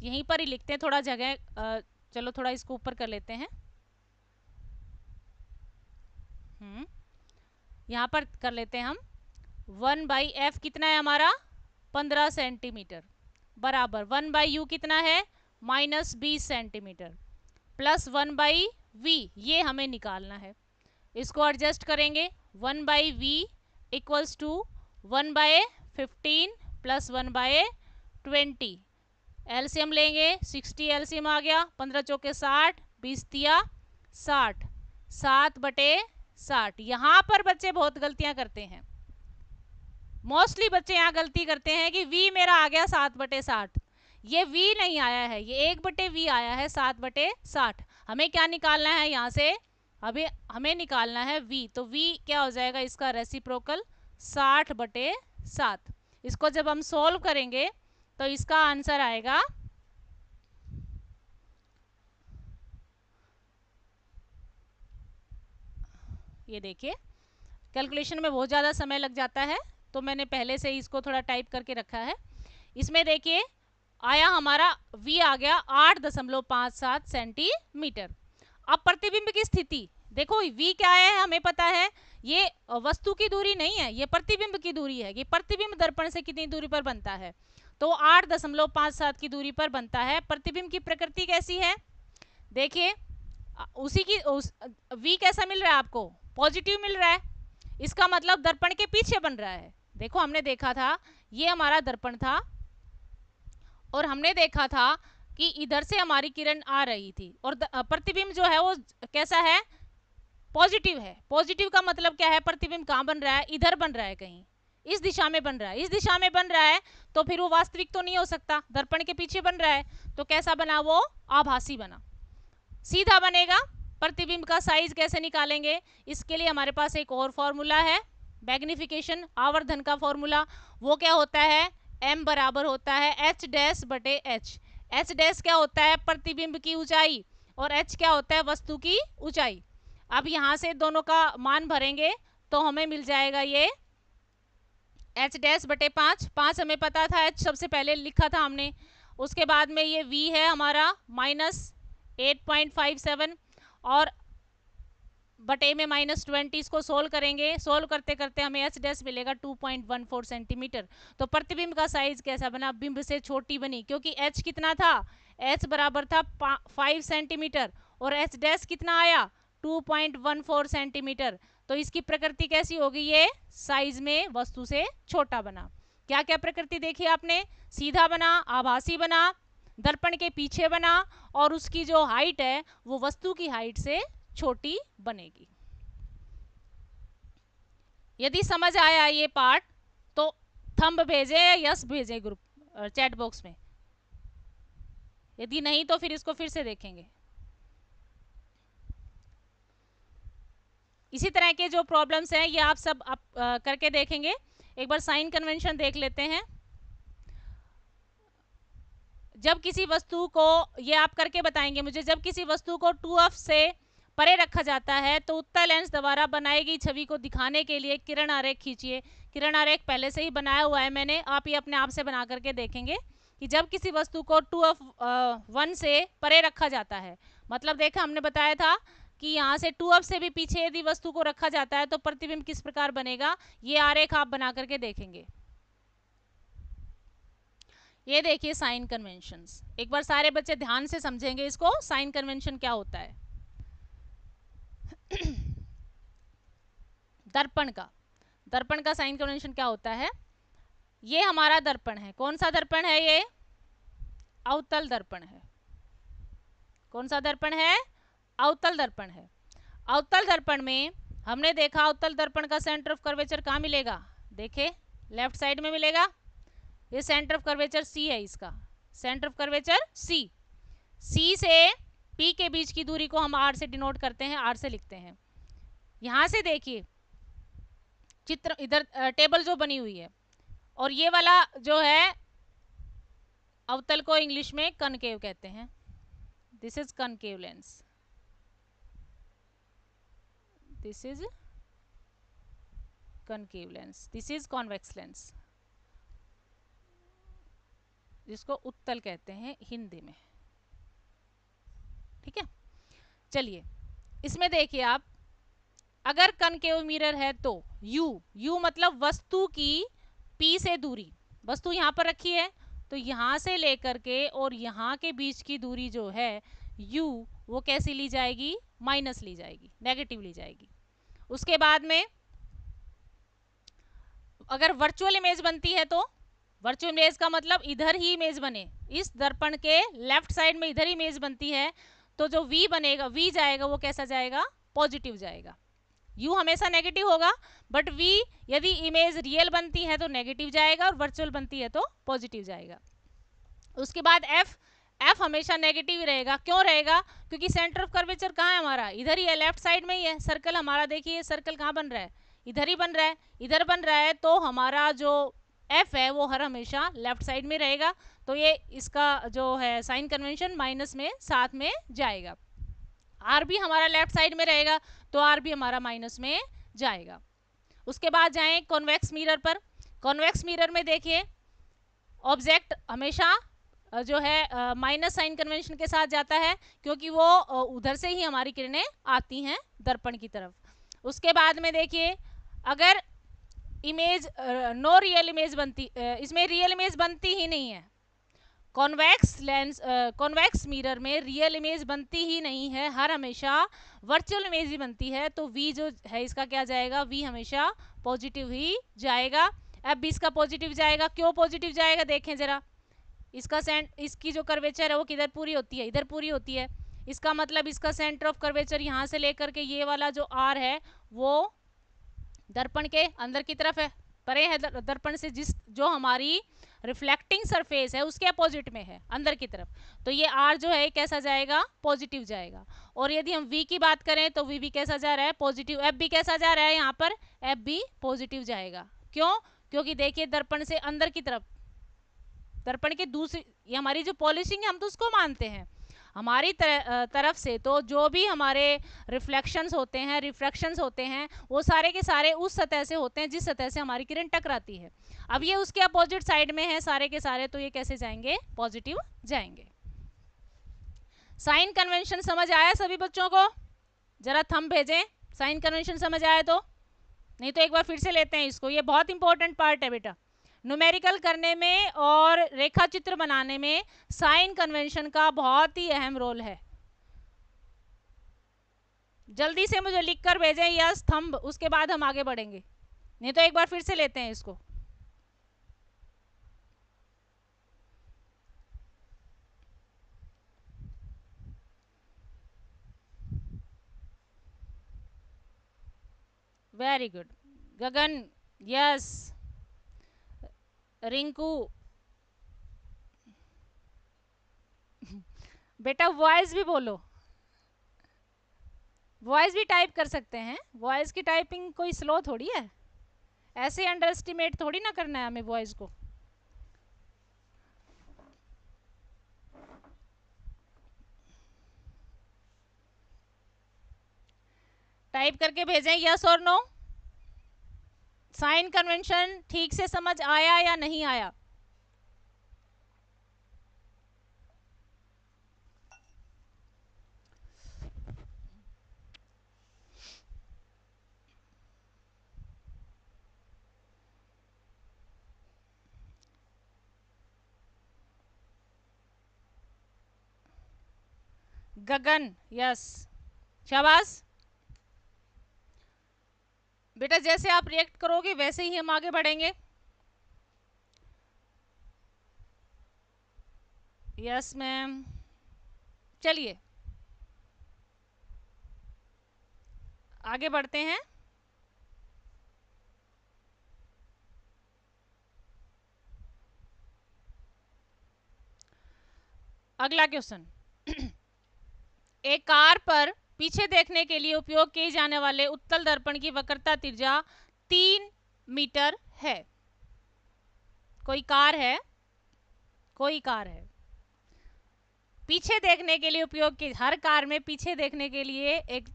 यहीं पर ही लिखते हैं, थोड़ा जगह चलो थोड़ा इसको ऊपर कर लेते हैं। यहाँ पर कर लेते हैं हम 1/f कितना है हमारा 15 सेंटीमीटर बराबर 1/u कितना है -20 सेंटीमीटर प्लस 1/v ये हमें निकालना है। इसको एडजस्ट करेंगे 1/v equals to 1/15 plus 1/20 LCM लेंगे 60 एलसीएम आ गया 15 चौके 60 20 तिया 60 7/60। यहाँ पर बच्चे बहुत गलतियां करते हैं। मोस्टली बच्चे यहाँ गलती करते हैं कि v मेरा आ गया 7/60। ये v नहीं आया है, ये 1/v आया है 7/60। हमें क्या निकालना है यहाँ से, अभी हमें निकालना है v। तो v क्या हो जाएगा इसका रेसिप्रोकल 60/7। इसको जब हम सोल्व करेंगे तो इसका आंसर आएगा ये देखिए, कैलकुलेशन में बहुत ज़्यादा समय लग जाता है तो मैंने पहले से ही इसको थोड़ा टाइप करके रखा है। इसमें देखिए आया हमारा v आ गया 8.57 सेंटीमीटर। अब प्रतिबिंब की स्थिति देखो v क्या है हमें पता है, ये वस्तु की दूरी नहीं है, ये प्रतिबिंब की दूरी है। ये प्रतिबिंब दर्पण से कितनी दूरी पर बनता है, तो 8.57 की दूरी पर बनता है। प्रतिबिंब की प्रकृति कैसी है देखिए, उसी की v कैसा मिल रहा है आपको, पॉजिटिव मिल रहा है। इसका मतलब दर्पण के पीछे बन रहा है। देखो हमने देखा था ये हमारा दर्पण था और हमने देखा था कि इधर से हमारी किरण आ रही थी और प्रतिबिंब जो है वो कैसा है, पॉजिटिव है। पॉजिटिव का मतलब क्या है, प्रतिबिंब कहाँ बन रहा है, इधर बन रहा है, कहीं इस दिशा में बन रहा है। इस दिशा में बन रहा है तो फिर वो वास्तविक तो नहीं हो सकता, दर्पण के पीछे बन रहा है तो कैसा बना, वो आभासी बना, सीधा बनेगा। प्रतिबिंब का साइज कैसे निकालेंगे, इसके लिए हमारे पास एक और फॉर्मूला है, मैग्निफिकेशन आवर्धन का फॉर्मूला। वो क्या होता है, m बराबर होता है h'/h। h' क्या होता है, प्रतिबिंब की ऊंचाई, और h क्या होता है, वस्तु की ऊंचाई। अब यहाँ से दोनों का मान भरेंगे तो हमें मिल जाएगा ये h'/5। 5 हमें पता था, h सबसे पहले लिखा था हमने। उसके बाद में ये v है हमारा -8.57 और बटे में -20। इसको सोल्व करेंगे, सोल्व करते करते हमें h' मिलेगा 2.14 सेंटीमीटर। तो प्रतिबिंब का साइज कैसा बना, बिंब से छोटी बनी, क्योंकि h कितना था, h बराबर था 5 सेंटीमीटर और h' कितना आया 2.14 सेंटीमीटर। तो इसकी प्रकृति कैसी होगी, ये साइज में वस्तु से छोटा बना। क्या क्या प्रकृति देखी आपने, सीधा बना, आभासी बना, दर्पण के पीछे बना और उसकी जो हाइट है वो वस्तु की हाइट से छोटी बनेगी। यदि समझ आया ये पार्ट तो थंब भेजे या यस भेजे ग्रुप चैट बॉक्स में, यदि नहीं तो फिर इसको फिर से देखेंगे। इसी तरह के जो प्रॉब्लम्स हैं ये आप सब करके देखेंगे। एक बार साइन कन्वेंशन देख लेते हैं। जब किसी वस्तु को, ये आप करके बताएंगे मुझे, जब किसी वस्तु को 2f से परे रखा जाता है तो उत्तल लेंस द्वारा बनाई गई छवि को दिखाने के लिए किरण आरेख खींचिए। किरण आरेख पहले से ही बनाया हुआ है मैंने, आप ये अपने आप से बना करके देखेंगे कि जब किसी वस्तु को 2f1 से परे रखा जाता है, मतलब देखा हमने बताया था कि यहाँ से 2f से भी पीछे यदि वस्तु को रखा जाता है तो प्रतिबिंब किस प्रकार बनेगा, ये आरेख आप बना करके देखेंगे। ये देखिए साइन कन्वेंशंस, एक बार सारे बच्चे ध्यान से समझेंगे इसको, साइन कन्वेंशन क्या होता है। दर्पण का साइन कन्वेंशन क्या होता है, ये हमारा दर्पण है। कौन सा दर्पण है, ये अवतल दर्पण है। कौन सा दर्पण है, अवतल दर्पण है। अवतल दर्पण में हमने देखा अवतल दर्पण का सेंटर ऑफ कर्वेचर कहाँ मिलेगा, देखे लेफ्ट साइड में मिलेगा। ये सेंटर ऑफ कर्वेचर सी है, इसका सेंटर ऑफ कर्वेचर सी। सी से पी के बीच की दूरी को हम आर से डिनोट करते हैं, आर से लिखते हैं। यहां से देखिए चित्र, इधर टेबल जो बनी हुई है, और ये वाला जो है अवतल को इंग्लिश में कनकेव कहते हैं। This is concave lens, this is concave lens, this is convex lens, जिसको उत्तल कहते हैं हिंदी में। चलिए इसमें देखिए आप, अगर कनकेव मिरर है तो यू मतलब वस्तु की पी से दूरी, वस्तु यहाँ पर रखी है तो यहाँ से लेकर के और यहाँ के बीच की दूरी जो है यू, वो कैसी ली जाएगी, माइनस ली जाएगी, नेगेटिव ली जाएगी। उसके बाद में अगर वर्चुअल इमेज बनती है तो वर्चुअल इमेज का मतलब इधर ही इमेज बने, इस दर्पण के लेफ्ट साइड में इधर ही इमेज बनती है तो जो वी बनेगा, वी जाएगा वो कैसा जाएगा, पॉजिटिव जाएगा। यू हमेशा नेगेटिव होगा, बट वी यदि इमेज रियल बनती है तो नेगेटिव जाएगा और वर्चुअल बनती है तो पॉजिटिव जाएगा। उसके बाद एफ, एफ हमेशा नेगेटिव रहेगा। क्यों रहेगा, क्योंकि सेंटर ऑफ कर्वेचर कहाँ है हमारा, इधर ही है, लेफ्ट साइड में ही है। सर्कल हमारा देखिए, सर्कल कहाँ बन रहा है, इधर ही बन रहा है, इधर बन रहा है, तो हमारा जो एफ है वो हर हमेशा लेफ्ट साइड में रहेगा। तो ये इसका जो है साइन कन्वेंशन माइनस में साथ में जाएगा। आर भी हमारा लेफ्ट साइड में रहेगा तो आर भी हमारा माइनस में जाएगा। उसके बाद जाएं कॉन्वेक्स मिरर पर। कॉन्वेक्स मिरर में देखिए ऑब्जेक्ट हमेशा जो है माइनस साइन कन्वेंशन के साथ जाता है, क्योंकि वो उधर से ही हमारी किरणें आती हैं दर्पण की तरफ। उसके बाद में देखिए अगर इमेज नो रियल इमेज बनती, इसमें रियल इमेज बनती ही नहीं है, कॉन्वेक्स लेंस कॉन्वेक्स मिरर में रियल इमेज बनती ही नहीं है, हर हमेशा वर्चुअल इमेज ही बनती है। तो वी जो है इसका क्या जाएगा, वी हमेशा पॉजिटिव ही जाएगा। अब भी इसका पॉजिटिव जाएगा। क्यों पॉजिटिव जाएगा देखें जरा, इसका इसकी जो कर्वेचर है वो किधर पूरी होती है, इधर पूरी होती है। इसका मतलब इसका सेंटर ऑफ कर्वेचर यहाँ से लेकर के ये वाला जो आर है वो दर्पण के अंदर की तरफ है, परे है दर्पण से, जिस जो हमारी रिफ्लेक्टिंग सरफेस है उसके अपोजिट में है, अंदर की तरफ। तो ये आर जो है कैसा जाएगा, पॉजिटिव जाएगा। और यदि हम वी की बात करें तो वी भी कैसा जा रहा है, पॉजिटिव। एफ भी कैसा जा रहा है, यहाँ पर एफ भी पॉजिटिव जाएगा। क्यों, क्योंकि देखिए दर्पण से अंदर की तरफ, दर्पण के दूसरी, ये हमारी जो पॉलिशिंग है हम तो उसको मानते हैं, हमारी तरफ से तो जो भी हमारे रिफ्लेक्शंस होते हैं, रिफ्रैक्शंस होते हैं, वो सारे के सारे उस सतह से होते हैं जिस सतह से हमारी किरण टकराती है। अब ये उसके अपोजिट साइड में है सारे के सारे, तो ये कैसे जाएंगे, पॉजिटिव जाएंगे। साइन कन्वेंशन समझ आया सभी बच्चों को, जरा थंब भेजें साइन कन्वेंशन समझ आया तो, नहीं तो एक बार फिर से लेते हैं इसको, ये बहुत इंपॉर्टेंट पार्ट है बेटा। न्यूमेरिकल करने में और रेखा चित्र बनाने में साइन कन्वेंशन का बहुत ही अहम रोल है। जल्दी से मुझे लिख कर भेजें यस थंब, उसके बाद हम आगे बढ़ेंगे, नहीं तो एक बार फिर से लेते हैं इसको। वेरी गुड गगन, यस रिंकू, बेटा वॉइस भी बोलो, वॉइस भी टाइप कर सकते हैं, वॉइस की टाइपिंग कोई स्लो थोड़ी है, ऐसे अंडर एस्टिमेट थोड़ी ना करना है हमें वॉइस को। टाइप करके भेजें यस और नो, साइन कन्वेंशन ठीक से समझ आया या नहीं आया। गगन यस, शाबाश बेटा, जैसे आप रिएक्ट करोगे वैसे ही हम आगे बढ़ेंगे। यस मैम, चलिए आगे बढ़ते हैं। अगला क्वेश्चन, एक कार पर पीछे देखने के लिए उपयोग किए जाने वाले उत्तल दर्पण की वक्रता त्रिज्या 3 मीटर है। कोई कार है, कोई कार है, पीछे देखने के लिए उपयोग की, हर कार में पीछे देखने के लिए एक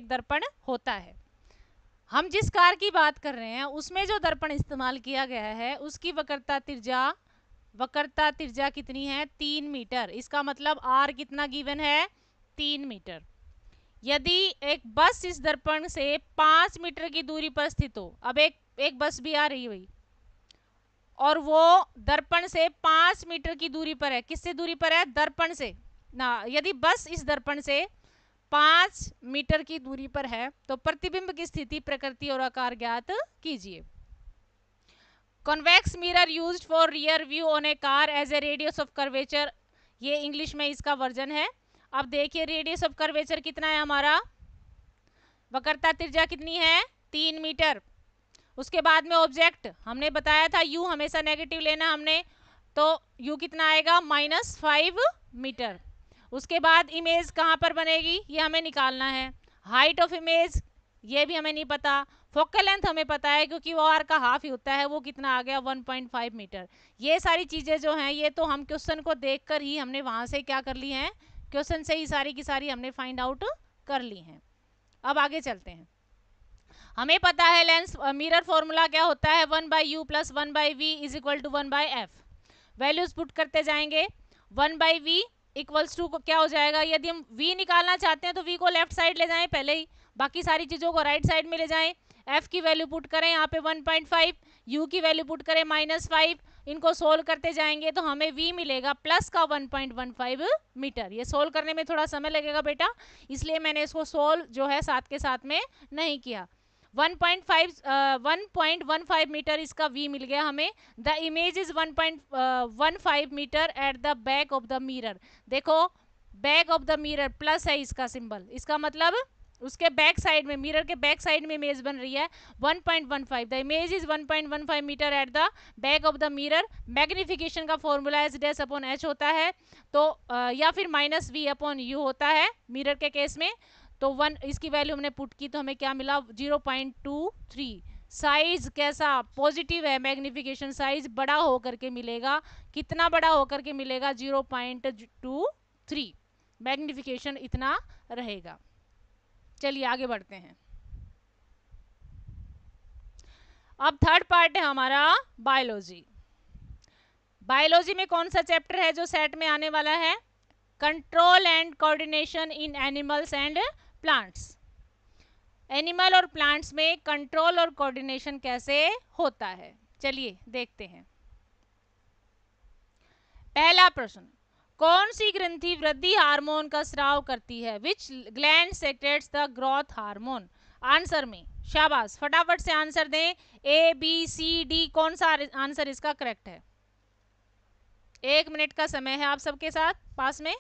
दर्पण होता है। हम जिस कार की बात कर रहे हैं उसमें जो दर्पण इस्तेमाल किया गया है उसकी वक्रता त्रिज्या कितनी है, 3 मीटर। इसका मतलब आर कितना गिवन है, 3 मीटर। यदि एक बस इस दर्पण से 5 मीटर की दूरी पर स्थित हो, अब एक बस भी आ रही है भाई, और वो दर्पण से 5 मीटर की दूरी पर है, किससे दूरी पर है, दर्पण से ना, यदि बस इस दर्पण से 5 मीटर की दूरी पर है तो प्रतिबिंब की स्थिति, प्रकृति और आकार ज्ञात कीजिए। Convex mirror used for rear view on a car as a radius of curvature, ये इंग्लिश में इसका वर्जन है। अब देखिए रेडियस ऑफ कर्वेचर कितना है हमारा, वक्रता त्रिज्या कितनी है, 3 मीटर। उसके बाद में ऑब्जेक्ट हमने बताया था u हमेशा नेगेटिव लेना हमने, तो u कितना आएगा, -5 मीटर। उसके बाद इमेज कहाँ पर बनेगी ये हमें निकालना है। हाइट ऑफ इमेज ये भी हमें नहीं पता। फोकल लेंथ हमें पता है क्योंकि वो आर का हाफ ही होता है, वो कितना आ गया 1.5 मीटर। ये सारी चीजें जो हैं ये तो हम क्वेश्चन को देखकर ही हमने वहां से क्या कर ली हैं, क्वेश्चन से ही सारी की सारी हमने फाइंड आउट कर ली हैं। अब आगे चलते हैं। हमें पता है लेंस मिरर फॉर्मूला क्या होता है, 1/u + 1/v = 1/f। Values put करते जाएंगे। 1/v = को क्या हो जाएगा, यदि हम v निकालना चाहते हैं तो v को लेफ्ट साइड ले जाएं पहले ही, बाकी सारी चीजों को राइट साइड में ले जाएं। f की वैल्यू पुट करें यहाँ पे 1.5, u की वैल्यू पुट करें -5, इनको सोल्व करते जाएंगे तो हमें v मिलेगा प्लस का 1.15 मीटर। ये सोल्व करने में थोड़ा समय लगेगा बेटा, इसलिए मैंने इसको सोल्व जो है साथ के साथ में नहीं किया। 1.15 मीटर इसका v मिल गया हमें। The image is 1.15 metre at the back of the mirror. देखो back of the mirror plus है इसका सिंबल, इसका मतलब उसके बैक साइड में, मिरर के बैक साइड में इमेज बन रही है 1.15। The image is 1.15 metre at the back of the mirror. Magnification का formula S dash upon H होता है, तो या फिर -v/u होता है मिरर के केस में। तो 1 इसकी वैल्यू हमने पुट की तो हमें क्या मिला, 0.23। साइज कैसा पॉजिटिव है, मैग्निफिकेशन साइज बड़ा होकर के मिलेगा। कितना बड़ा होकर के मिलेगा, 0.23। मैग्निफिकेशन इतना रहेगा। चलिए आगे बढ़ते हैं। अब थर्ड पार्ट है हमारा बायोलॉजी। बायोलॉजी में कौन सा चैप्टर है जो सेट में आने वाला है, control and coordination in animals and plants. Animal और प्लांट्स में कंट्रोल और कोऑर्डिनेशन कैसे होता है, चलिए देखते हैं। पहला प्रश्न, कौन सी ग्रंथि वृद्धि हार्मोन का स्राव करती है, विच gland secrets the growth hormone. Answer में शाबाश, फटाफट से आंसर दें, ए बी सी डी, कौन सा आंसर इसका करेक्ट है। 1 मिनट का समय है आप सबके साथ पास में,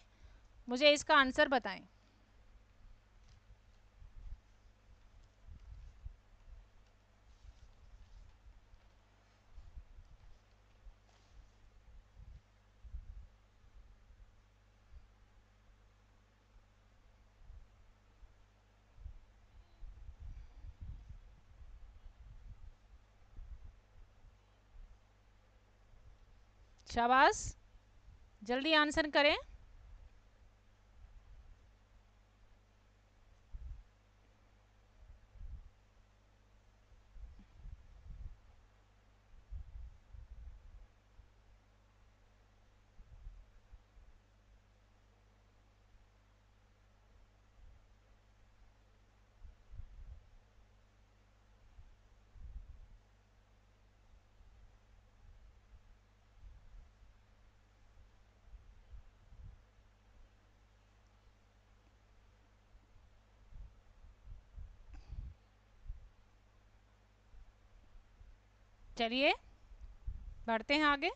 मुझे इसका आंसर बताएं। शाबाश, जल्दी आंसर करें। चलिए बढ़ते हैं आगे।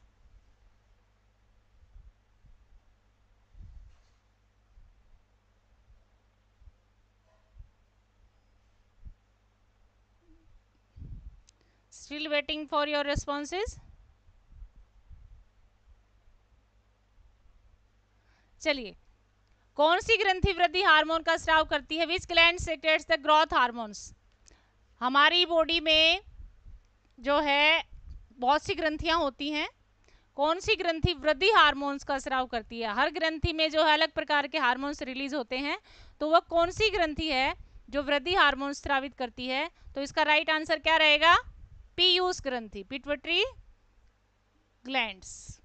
Still waiting for your responses. चलिए, कौन सी ग्रंथि वृद्धि हार्मोन का स्राव करती है, विच gland secrets the growth hormones. हमारी बॉडी में जो है बहुत सी ग्रंथियां होती हैं, कौन सी ग्रंथि वृद्धि हार्मोन्स का स्राव करती है। हर ग्रंथि में जो है अलग प्रकार के हार्मोन्स रिलीज होते हैं, तो वह कौन सी ग्रंथि है जो वृद्धि हार्मोन स्रावित करती है। तो इसका राइट आंसर क्या रहेगा, पीयूष ग्रंथि, पिट्यूटरी ग्लैंड्स।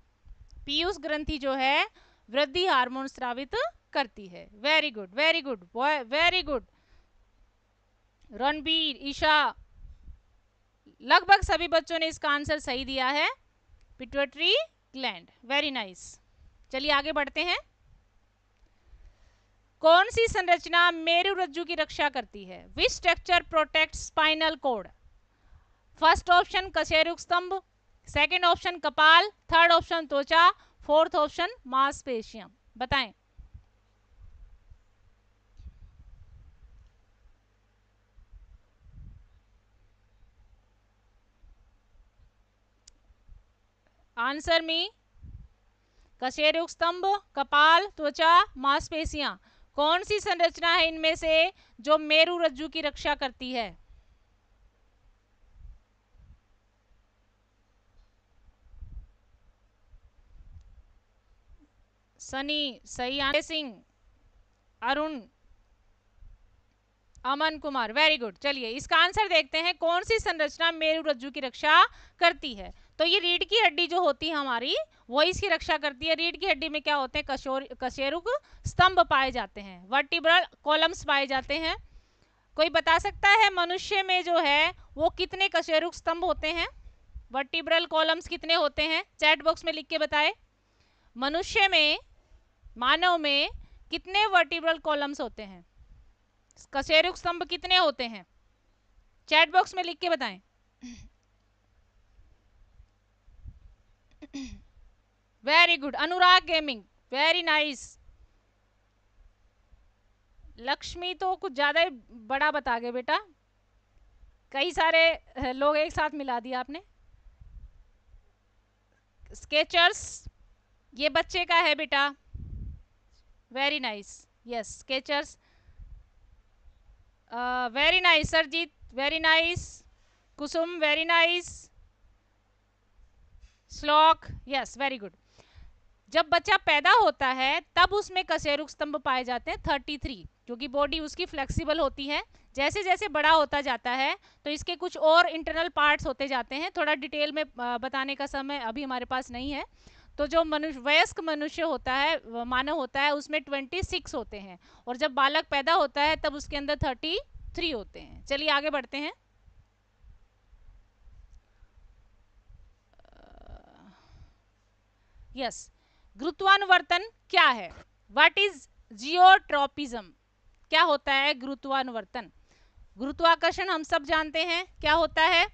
पीयूष ग्रंथि जो है वृद्धि हार्मोन स्रावित करती है। Very good, very good, very good. Ranbir, Isha, लगभग सभी बच्चों ने इसका आंसर सही दिया है, पिट्यूटरी ग्लैंड। Very nice. चलिए आगे बढ़ते हैं। कौन सी संरचना मेरुरज्जु की रक्षा करती है? Which structure protect spinal cord? First option कशेरुक स्तंभ, सेकंड ऑप्शन कपाल, थर्ड ऑप्शन त्वचा, फोर्थ ऑप्शन मांसपेशियां। बताएं। Answer me. कशेरुक स्तंभ, कपाल, त्वचा, मांसपेशियां। कौन सी संरचना है इनमें से जो मेरुरज्जु की रक्षा करती है? सनी सही answer. Singh, Arun, Aman Kumar, very good. चलिए इसका आंसर देखते हैं, कौन सी संरचना मेरुरज्जु की रक्षा करती है? तो ये रीढ़ की हड्डी जो होती है हमारी, वो इसकी रक्षा करती है। रीढ़ की हड्डी में क्या होते हैं? कशेरुक स्तंभ पाए जाते हैं, वर्टिब्रल कॉलम्स पाए जाते हैं। कोई बता सकता है मनुष्य में जो है वो कितने कशेरुक स्तंभ होते हैं? वर्टिब्रल कॉलम्स कितने होते हैं? चैट बॉक्स में लिख के बताएं। मनुष्य में, मानव में कितने वर्टिब्रल कॉलम्स होते हैं? कशेरुक स्तंभ कितने होते हैं? चैट बॉक्स में लिख के बताएं। वेरी गुड अनुराग गेमिंग, वेरी नाइस। लक्ष्मी तो कुछ ज्यादा ही बड़ा बता गए बेटा, कई सारे लोग एक साथ मिला दिया आपने। स्केचर्स, ये बच्चे का है बेटा। वेरी नाइस, यस स्केचर्स। Very nice Sarjeet, very nice. Kusum, very nice. Shlok, yes very good. जब बच्चा पैदा होता है तब उसमें कशेरुक स्तंभ पाए जाते हैं 33, क्योंकि बॉडी उसकी फ्लेक्सिबल होती है। जैसे जैसे बड़ा होता जाता है तो इसके कुछ और इंटरनल पार्ट्स होते जाते हैं। थोड़ा डिटेल में बताने का समय अभी हमारे पास नहीं है। तो जो मनुष्य, वयस्क मनुष्य होता है, मानव होता है, उसमें 26 होते हैं, और जब बालक पैदा होता है तब उसके अंदर 33 होते हैं। चलिए आगे बढ़ते हैं। यस, गुरुत्वानुवर्तन क्या है? What is geotropism? क्या होता है गुरुत्वानुवर्तन? गुरुत्वाकर्षण हम सब जानते हैं क्या होता है।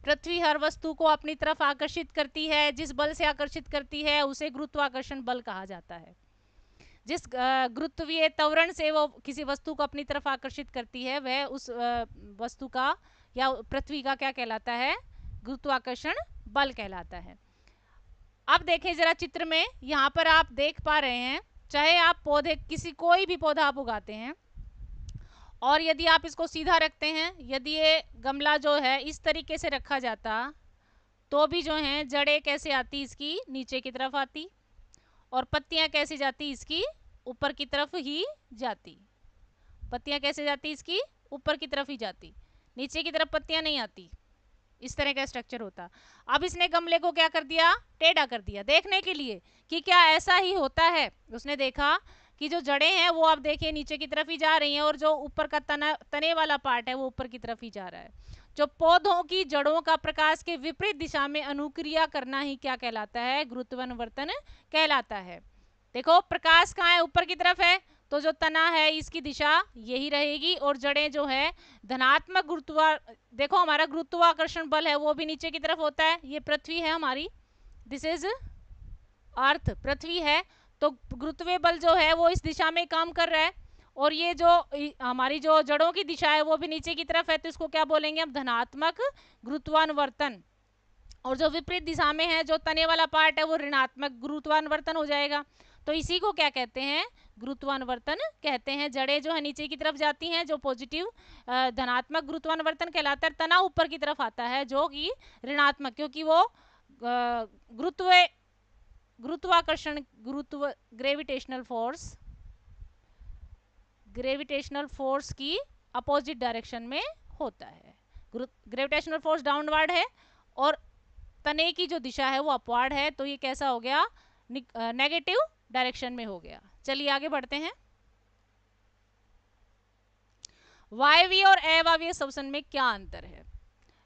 पृथ्वी हर वस्तु को अपनी तरफ आकर्षित करती है। जिस बल से आकर्षित करती है उसे गुरुत्वाकर्षण बल कहा जाता है। जिस गुरुत्वीय त्वरण से वो किसी वस्तु को अपनी तरफ आकर्षित करती है, वह उस वस्तु का या पृथ्वी का क्या कहलाता है? गुरुत्वाकर्षण बल कहलाता है। अब देखें जरा चित्र में, यहाँ पर आप देख पा रहे हैं, चाहे आप पौधे, किसी कोई भी पौधा आप उगाते हैं, और यदि आप इसको सीधा रखते हैं, यदि ये गमला जो है इस तरीके से रखा जाता, तो भी जो है जड़ें कैसे आती? इसकी नीचे की तरफ आती, और पत्तियां कैसे जाती? इसकी ऊपर की तरफ ही जाती। पत्तियां कैसे जाती? इसकी ऊपर की तरफ ही जाती, नीचे की तरफ पत्तियां नहीं आती। इस तरह का स्ट्रक्चर होता। अब इसने गमले को क्या कर दिया? टेढ़ा कर दिया, देखने के लिए कि क्या ऐसा ही होता है। उसने देखा कि जो जड़ें हैं वो आप देखिए नीचे की तरफ ही जा रही हैं, और जो ऊपर का तने वाला पार्ट है वो ऊपर की तरफ ही जा रहा है। जो पौधों की जड़ों का प्रकाश के विपरीत दिशा में अनुक्रिया करना ही क्या कहलाता है? गुरुत्वानुवर्तन कहलाता है। देखो प्रकाश कहाँ है? ऊपर की तरफ है, तो जो तना है इसकी दिशा यही रहेगी, और जड़ें जो है धनात्मक देखो हमारा गुरुत्वाकर्षण बल है वो भी नीचे की तरफ होता है। ये पृथ्वी है हमारी, दिस इज अर्थ, पृथ्वी है, तो गुरुत्वीय बल जो है वो इस दिशा में काम कर रहा है, और ये जो हमारी जो जड़ों की दिशा है वो भी नीचे की तरफ है, तो इसको क्या बोलेंगे हम? धनात्मक गुरुत्वानुवर्तन। और जो विपरीत दिशा में है, जो तने वाला पार्ट है, वो ऋणात्मक गुरुत्वानुवर्तन हो जाएगा। तो इसी को क्या कहते हैं? गुरुत्वानुवर्तन कहते हैं। जड़ें जो है नीचे की तरफ जाती हैं, जो पॉजिटिव धनात्मक गुरुत्वानुवर्तन कहलाता है। तना ऊपर की तरफ आता है जो कि ऋणात्मक, क्योंकि वो गुरुत्वाकर्षण ग्रेविटेशनल फोर्स की अपोजिट डायरेक्शन में होता है। ग्रेविटेशनल फोर्स डाउनवर्ड है और तने की जो दिशा है वो अपवर्ड है, तो ये कैसा हो गया? नेगेटिव डायरेक्शन में हो गया। चलिए आगे बढ़ते हैं। वायवीय और अवायवीय श्वसन में क्या अंतर है?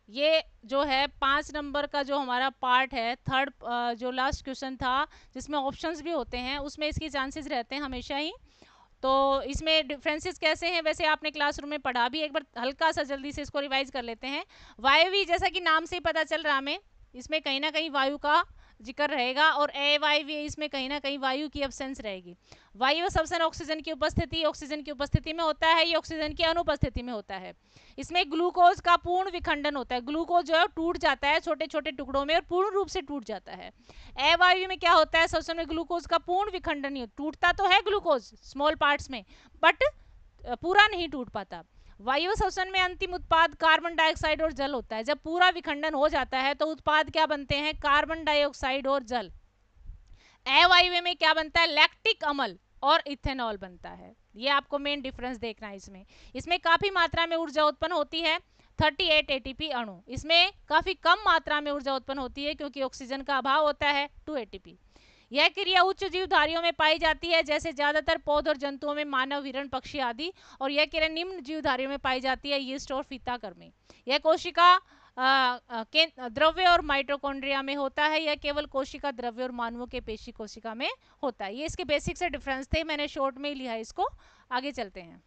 ये जो है 5 नंबर का जो हमारा पार्ट है, थर्ड जो लास्ट क्वेश्चन था जिसमें ऑप्शंस भी होते हैं, उसमें इसकी चांसेस रहते हैं हमेशा ही। तो इसमें डिफरेंसेस कैसे हैं, वैसे आपने क्लासरूम में पढ़ा भी, एक बार हल्का सा जल्दी से इसको रिवाइज कर लेते हैं। वायवी, जैसा कि नाम से ही पता चल रहा हमें, इसमें कहीं ना कहीं वायु का जिक्र रहेगा, और अवायवीय इसमें कहीं ना कहीं वायु की एब्सेंस रहेगी। वायु श्वसन ऑक्सीजन की उपस्थिति में होता है, ये ऑक्सीजन की अनुपस्थिति में होता है। इसमें ग्लूकोज का पूर्ण विखंडन होता है, ग्लूकोज जो है टूट जाता है छोटे छोटे टुकड़ों में और पूर्ण रूप से टूट जाता है। अवायवीय में क्या होता है, श्वसन में ग्लूकोज का पूर्ण विखंडन नहीं, टूटता तो है ग्लूकोज स्मॉल पार्ट्स में, बट पूरा नहीं टूट पाता। वायु श्वसन में अंतिम उत्पाद कार्बन डाइऑक्साइड और जल होता है। जब पूरा विखंडन हो जाता है तो उत्पाद क्या बनते हैं, कार्बन डाइऑक्साइड और जल। अवायवीय में क्या बनता है, लैक्टिक अम्ल और इथेनॉल बनता है। ये आपको मेन डिफरेंस देखना है। इसमें काफी मात्रा में ऊर्जा उत्पन्न होती है, 38 एटीपी अणु। इसमें काफी कम मात्रा में ऊर्जा उत्पन्न होती है क्योंकि ऑक्सीजन का अभाव होता है, 2 एटीपी। यह क्रिया उच्च जीवधारियों में पाई जाती है, जैसे ज्यादातर पौध और जंतुओं में, मानव, हिरण, पक्षी आदि। और यह क्रिया निम्न जीवधारियों में पाई जाती है, यीस्ट और फीताकर में। यह कोशिका द्रव्य और माइटोकॉन्ड्रिया में होता है, यह केवल कोशिका द्रव्य और मानवों के पेशी कोशिका में होता है। ये इसके बेसिक से डिफरेंस थे, मैंने शॉर्ट में ही लिया है इसको। आगे चलते हैं।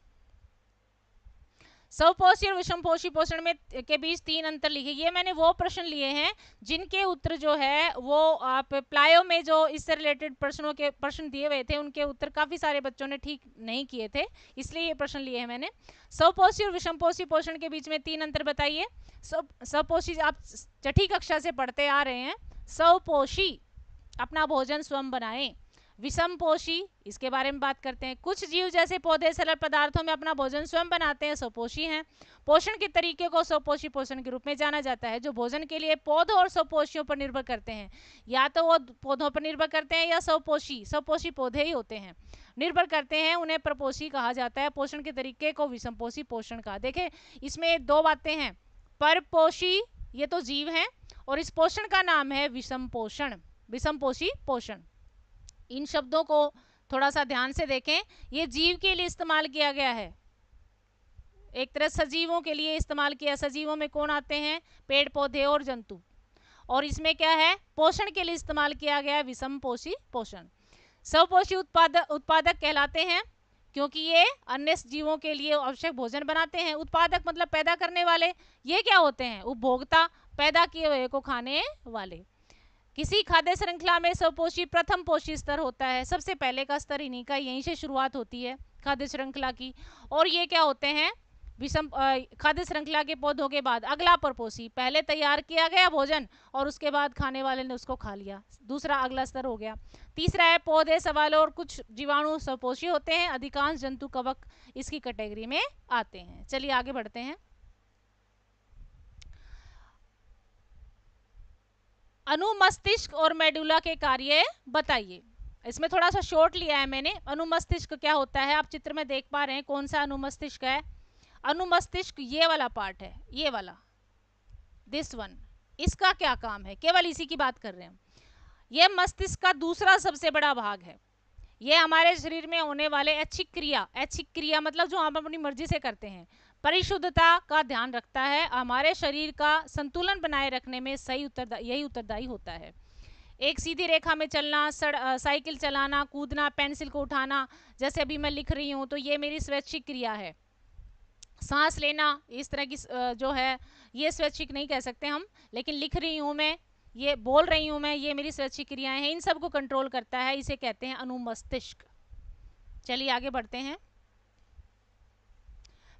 स्वपोषी और विषमपोषी पोषण में के बीच 3 अंतर लिखे। ये मैंने वो प्रश्न लिए हैं जिनके उत्तर जो है वो आप प्लायो में जो इससे रिलेटेड प्रश्न दिए हुए थे, उनके उत्तर काफी सारे बच्चों ने ठीक नहीं किए थे, इसलिए ये प्रश्न लिए हैं मैंने। स्वपोषी और विषमपोषी पोषण के बीच में 3 अंतर बताइए। स्वपोषी आप छठी कक्षा से पढ़ते आ रहे हैं। स्वपोषी अपना भोजन स्वयं बनाएं। विषमपोषी, इसके बारे में बात करते हैं। कुछ जीव जैसे पौधे सरल पदार्थों में अपना भोजन स्वयं बनाते हैं, स्वपोषी हैं। पोषण के तरीके को स्वपोषी पोषण के रूप में जाना जाता है, जो भोजन के लिए पौधों और स्वपोषियों पर निर्भर करते हैं। या तो वो पौधों पर निर्भर करते हैं या स्वपोषी पौधे ही होते हैं, निर्भर करते हैं, उन्हें परपोषी कहा जाता है। पोषण के तरीके को विषमपोषी पोषण कहा। देखें इसमें 2 बातें हैं, परपोषी ये तो जीव हैं, और इस पोषण का नाम है विषमपोषण, विषमपोषी पोषण। इन शब्दों को थोड़ा सा ध्यान से देखें, ये जीव के लिए इस्तेमाल किया गया है, एक तरह सजीवों के लिए इस्तेमाल किया। सजीवों में कौन आते हैं, पेड़ पौधे और जंतु। और इसमें क्या है, पोषण के लिए इस्तेमाल किया गया विषमपोषी पोषण। स्वपोषी उत्पादक कहलाते हैं क्योंकि ये अन्य जीवों के लिए आवश्यक भोजन बनाते हैं। उत्पादक मतलब पैदा करने वाले। ये क्या होते हैं, उपभोक्ता, पैदा किए हुए को खाने वाले। किसी खाद्य श्रृंखला में स्वपोषी प्रथम पोषी स्तर होता है, सबसे पहले का स्तर इन्हीं का, यहीं से शुरुआत होती है खाद्य श्रृंखला की। और ये क्या होते हैं, विषम खाद्य श्रृंखला के पौधों के बाद अगला परपोषी, पहले तैयार किया गया भोजन और उसके बाद खाने वाले ने उसको खा लिया, दूसरा अगला स्तर हो गया। तीसरा है पौधे, सवालों और कुछ जीवाणु स्वपोषी होते हैं, अधिकांश जंतु कवक इसकी कैटेगरी में आते हैं। चलिए आगे बढ़ते हैं। अनुमस्तिष्क और मेडुला के कार्य बताइए। इसमें थोड़ा सा शॉर्ट लिया है मैंने। अनुमस्तिष्क क्या होता है, आप चित्र में देख पा रहे हैं कौन सा अनुमस्तिष्क है। अनुमस्तिष्क ये वाला पार्ट है, ये वाला, दिस वन। इसका क्या काम है, केवल इसी की बात कर रहे हैं। यह मस्तिष्क का दूसरा सबसे बड़ा भाग है। यह हमारे शरीर में होने वाले ऐच्छिक क्रिया मतलब जो हम अपनी मर्जी से करते हैं, परिशुद्धता का ध्यान रखता है, हमारे शरीर का संतुलन बनाए रखने में यही उत्तरदायी होता है। एक सीधी रेखा में चलना, साइकिल चलाना, कूदना, पेंसिल को उठाना, जैसे अभी मैं लिख रही हूँ तो ये मेरी स्वैच्छिक क्रिया है। सांस लेना, इस तरह की जो है ये स्वैच्छिक नहीं कह सकते हम, लेकिन लिख रही हूँ मैं, ये बोल रही हूँ मैं, ये मेरी स्वैच्छिक क्रियाएं हैं, इन सब को कंट्रोल करता है, इसे कहते हैं अनुमस्तिष्क। चलिए आगे बढ़ते हैं।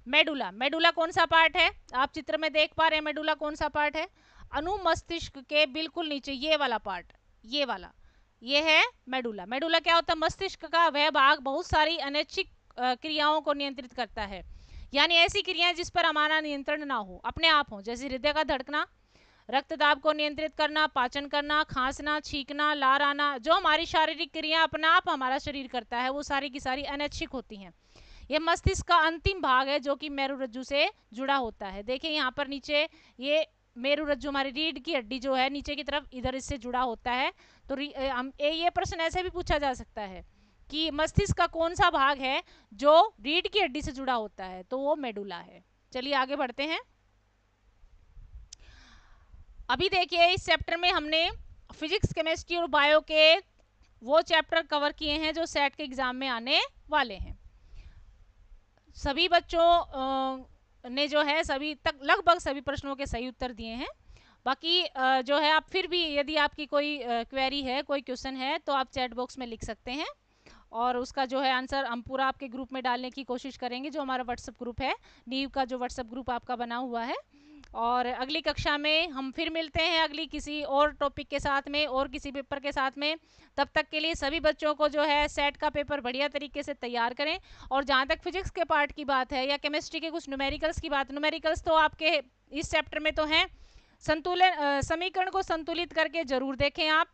मेडुला, मेडुला कौन सा पार्ट है, आप चित्र में देख पा रहे हैं मेडुला कौन सा पार्ट है। अनुमस्तिष्क के बिल्कुल नीचे ये वाला पार्ट, ये वाला, ये है मेडुला। मेडुला क्या होता है, मस्तिष्क का वह भाग बहुत सारी अनैच्छिक क्रियाओं को नियंत्रित करता है, यानी ऐसी क्रियाएं जिस पर हमारा नियंत्रण ना हो, अपने आप हो, जैसे हृदय का धड़कना, रक्तदाब को नियंत्रित करना, पाचन करना, खांसना, छींकना, लार आना, जो हमारी शारीरिक क्रिया अपने आप हमारा शरीर करता है, वो सारी की सारी अनैच्छिक होती हैं। ये मस्तिष्क का अंतिम भाग है जो कि मेरुरज्जु से जुड़ा होता है। देखिए यहाँ पर नीचे ये मेरुरज्जु, हमारी रीढ़ की हड्डी जो है नीचे की तरफ, इधर इससे जुड़ा होता है। तो ये प्रश्न ऐसे भी पूछा जा सकता है कि मस्तिष्क का कौन सा भाग है जो रीढ़ की हड्डी से जुड़ा होता है, तो वो मेडुला है। चलिए आगे बढ़ते हैं। अभी देखिए इस चैप्टर में हमने फिजिक्स, केमिस्ट्री और बायो के वो चैप्टर कवर किए हैं जो सेट के एग्जाम में आने वाले हैं। सभी बच्चों ने जो है सभी तक लगभग सभी प्रश्नों के सही उत्तर दिए हैं। बाकी जो है आप फिर भी यदि आपकी कोई क्वेरी है, कोई क्वेश्चन है, तो आप चैट बॉक्स में लिख सकते हैं और उसका जो है आंसर हम पूरा आपके ग्रुप में डालने की कोशिश करेंगे, जो हमारा व्हाट्सएप ग्रुप है, नीव का जो व्हाट्सएप ग्रुप आपका बना हुआ है। और अगली कक्षा में हम फिर मिलते हैं अगली किसी और टॉपिक के साथ में और किसी पेपर के साथ में। तब तक के लिए सभी बच्चों को जो है सेट का पेपर बढ़िया तरीके से तैयार करें। और जहाँ तक फिजिक्स के पार्ट की बात है या केमिस्ट्री के कुछ न्यूमेरिकल्स की बात, न्यूमेरिकल्स तो आपके इस चैप्टर में तो हैं, संतुलन समीकरण को संतुलित करके जरूर देखें आप।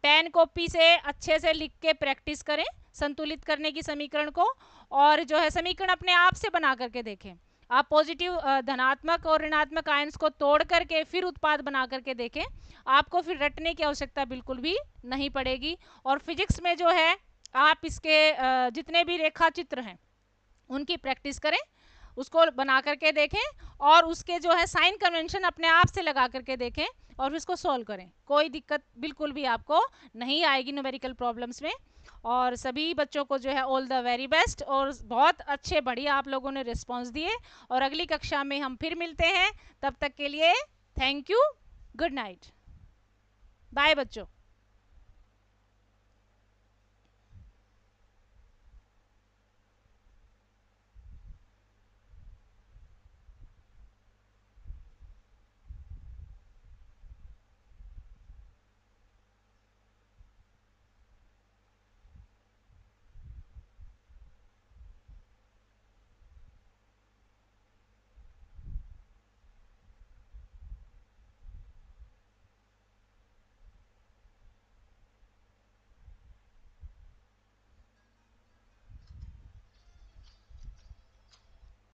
पेन कॉपी से अच्छे से लिख के प्रैक्टिस करें संतुलित करने की समीकरण को, और जो है समीकरण अपने आप से बना करके देखें। आप पॉजिटिव धनात्मक और ऋणात्मक आयंस को तोड़ करके फिर उत्पाद बना करके देखें, आपको फिर रटने की आवश्यकता बिल्कुल भी नहीं पड़ेगी। और फिजिक्स में जो है आप इसके जितने भी रेखा चित्र हैं उनकी प्रैक्टिस करें, उसको बना करके देखें और उसके जो है साइन कन्वेंशन अपने आप से लगा करके देखें और फिर इसको सॉल्व करें। कोई दिक्कत बिल्कुल भी आपको नहीं आएगी न्यूमेरिकल प्रॉब्लम्स में। और सभी बच्चों को जो है ऑल द वेरी बेस्ट, और बहुत अच्छे बढ़िया आप लोगों ने रिस्पॉन्स दिए। और अगली कक्षा में हम फिर मिलते हैं, तब तक के लिए thank you, good night, bye बच्चों।